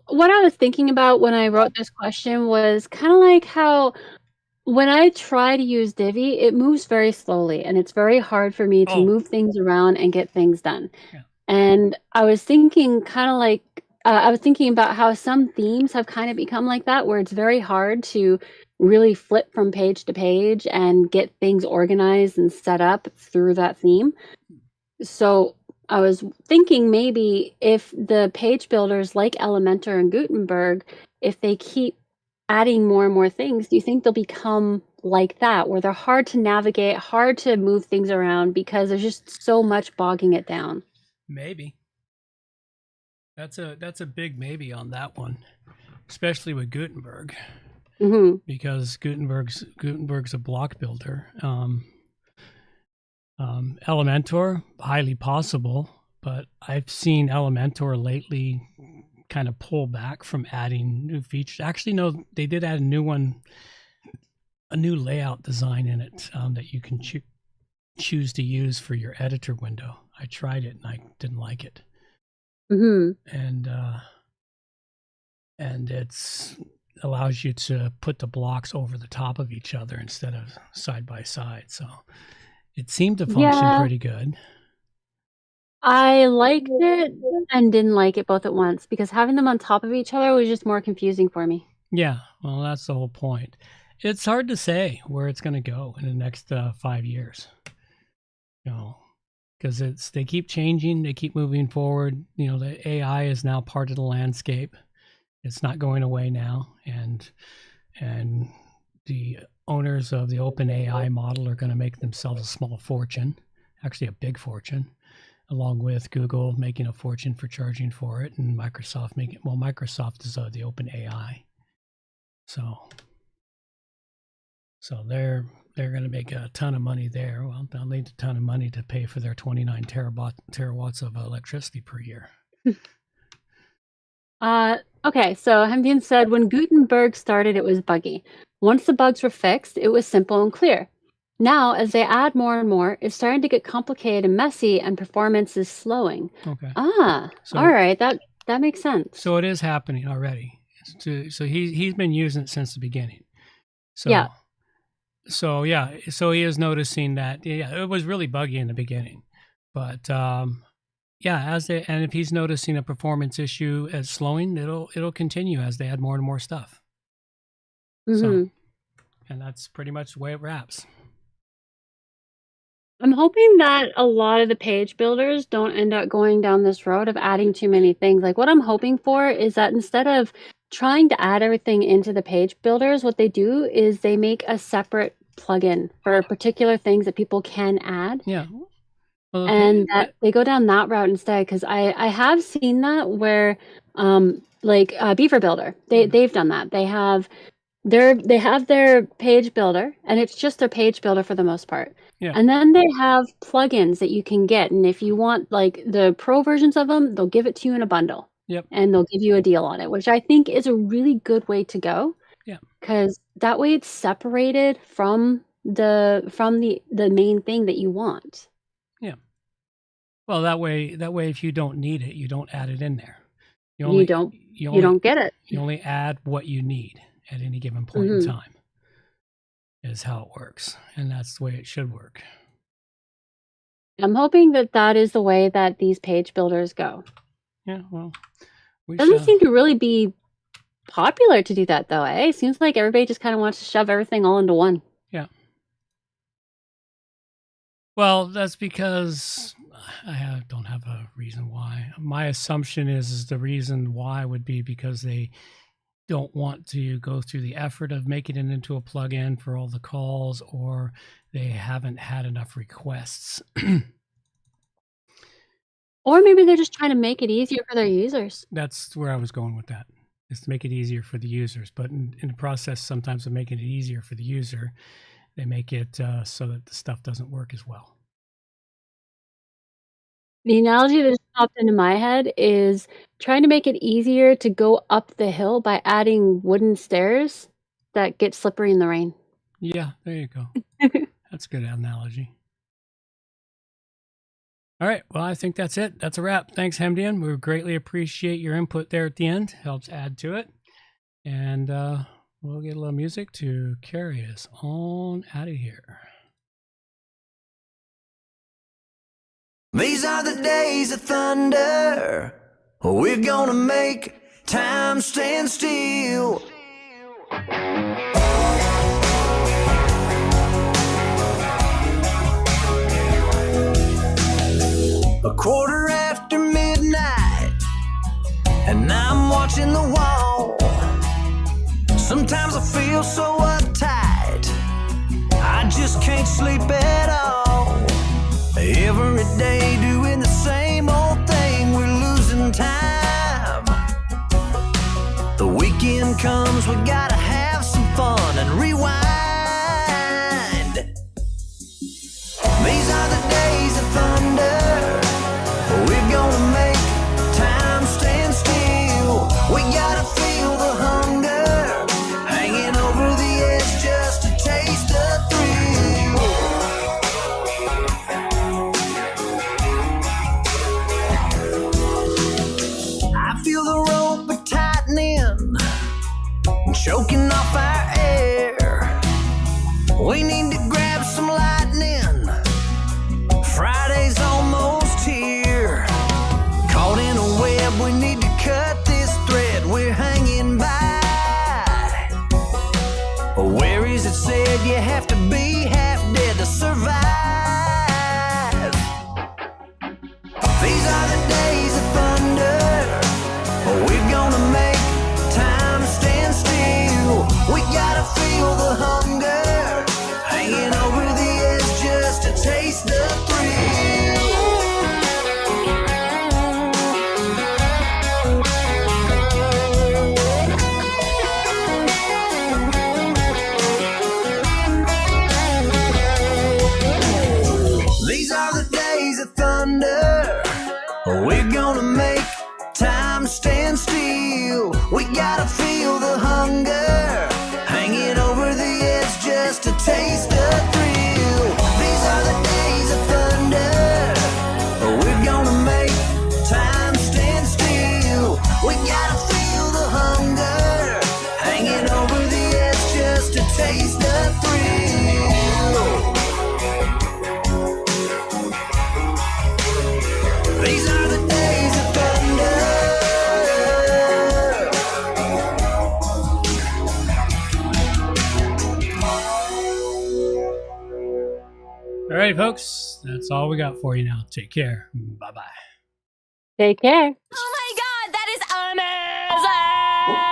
what I was thinking about when I wrote this question was kind of like how when I try to use Divi, it moves very slowly, and it's very hard for me to move things around and get things done. Yeah. And I was thinking kind of like, I was thinking about how some themes have kind of become like that, where it's very hard to really flip from page to page and get things organized and set up through that theme. So I was thinking maybe if the page builders like Elementor and Gutenberg, if they keep adding more and more things, do you think they'll become like that, where they're hard to navigate, hard to move things around because there's just so much bogging it down? Maybe. That's a big maybe on that one, especially with Gutenberg, because Gutenberg's a block builder. Elementor, highly possible, but I've seen Elementor lately kind of pull back from adding new features. Actually, no, they did add a new one, a new layout design in it that you can choose to use for your editor window. I tried it and I didn't like it. And it's allows you to put the blocks over the top of each other instead of side by side. So it seemed to function pretty good. I liked it and didn't like it both at once because having them on top of each other was just more confusing for me. Yeah, well, that's the whole point. It's hard to say where it's going to go in the next 5 years. You know, because they keep changing, they keep moving forward. You know, the AI is now part of the landscape. It's not going away now, and the owners of the open AI model are going to make themselves a small fortune, actually a big fortune, along with Google making a fortune for charging for it, and Microsoft making, well, Microsoft is the open AI, so they're going to make a ton of money there. Well, they'll need a ton of money to pay for their 29 terawatts of electricity per year. Okay, so Hemdian said when Gutenberg started, it was buggy. Once the bugs were fixed, it was simple and clear. Now, as they add more and more, it's starting to get complicated and messy, and performance is slowing. Okay. So, all right, that makes sense. So it is happening already. So he's been using it since the beginning. So, yeah. So he is noticing that it was really buggy in the beginning, but and if he's noticing a performance issue as slowing, it'll continue as they add more and more stuff. So, and that's pretty much the way it wraps. I'm hoping that a lot of the page builders don't end up going down this road of adding too many things. Like what I'm hoping for is that instead of trying to add everything into the page builders, what they do is they make a separate plugin for particular things that people can add. Yeah. Well, and that they go down that route instead, because I have seen that where Beaver Builder, they've done that. They have their page builder, and it's just their page builder for the most part. Yeah. And then they have plugins that you can get, and if you want like the pro versions of them, they'll give it to you in a bundle. Yep. And they'll give you a deal on it, which I think is a really good way to go. Yeah. Because that way it's separated from the main thing that you want. Yeah. Well, that way, if you don't need it, you don't add it in there. You don't get it. You only add what you need at any given point in time. Is how it works, and that's the way it should work. I'm hoping that is the way that these page builders go. Yeah, well, doesn't seem to really be popular to do that, though, eh? Seems like everybody just kind of wants to shove everything all into one. Yeah. Well, that's because I don't have a reason why. My assumption is the reason why would be because they don't want to go through the effort of making it into a plugin for all the calls, or they haven't had enough requests. Or maybe they're just trying to make it easier for their users. That's where I was going with that, is to make it easier for the users. But in the process, sometimes of making it easier for the user, they make it so that the stuff doesn't work as well. The analogy that just popped into my head is trying to make it easier to go up the hill by adding wooden stairs that get slippery in the rain. Yeah, there you go. That's a good analogy. All right. Well, I think that's it. That's a wrap. Thanks, Hemdian. We greatly appreciate your input there at the end. Helps add to it. And we'll get a little music to carry us on out of here. These are the days of thunder. We're gonna make time stand still. A quarter after midnight, and I'm watching the wall. Sometimes feel so uptight, I just can't sleep at all. Every day doing the same old thing, we're losing time. The weekend comes, we gotta have some fun and rewind. These are the days of thunder. We're gonna make time stand still. We gotta feel the hunger, hanging over the edge just to taste the thrill. I feel the rope tightening, choking off our air. We need to grab some lightning. Friday's almost here. Caught in a web, we need to cut this thread we're hanging by. Where is it said you have to be half dead to survive? These are the days of thunder. We're gonna make time stand still. We gotta feel the hunger, hanging over the edge just to taste the thrill. These are the days of thunder. We're gonna make time stand still. We gotta feel the hunger, hanging over the edge just to taste the thrill. These are the days of thunder. We're gonna make time stand still. We gotta feel the hunger, hanging over the edge just to taste the thrill. These are the days of thunder. All right, folks, that's all we got for you now. Take care. Bye-bye. Take care. Oh my god, that is amazing!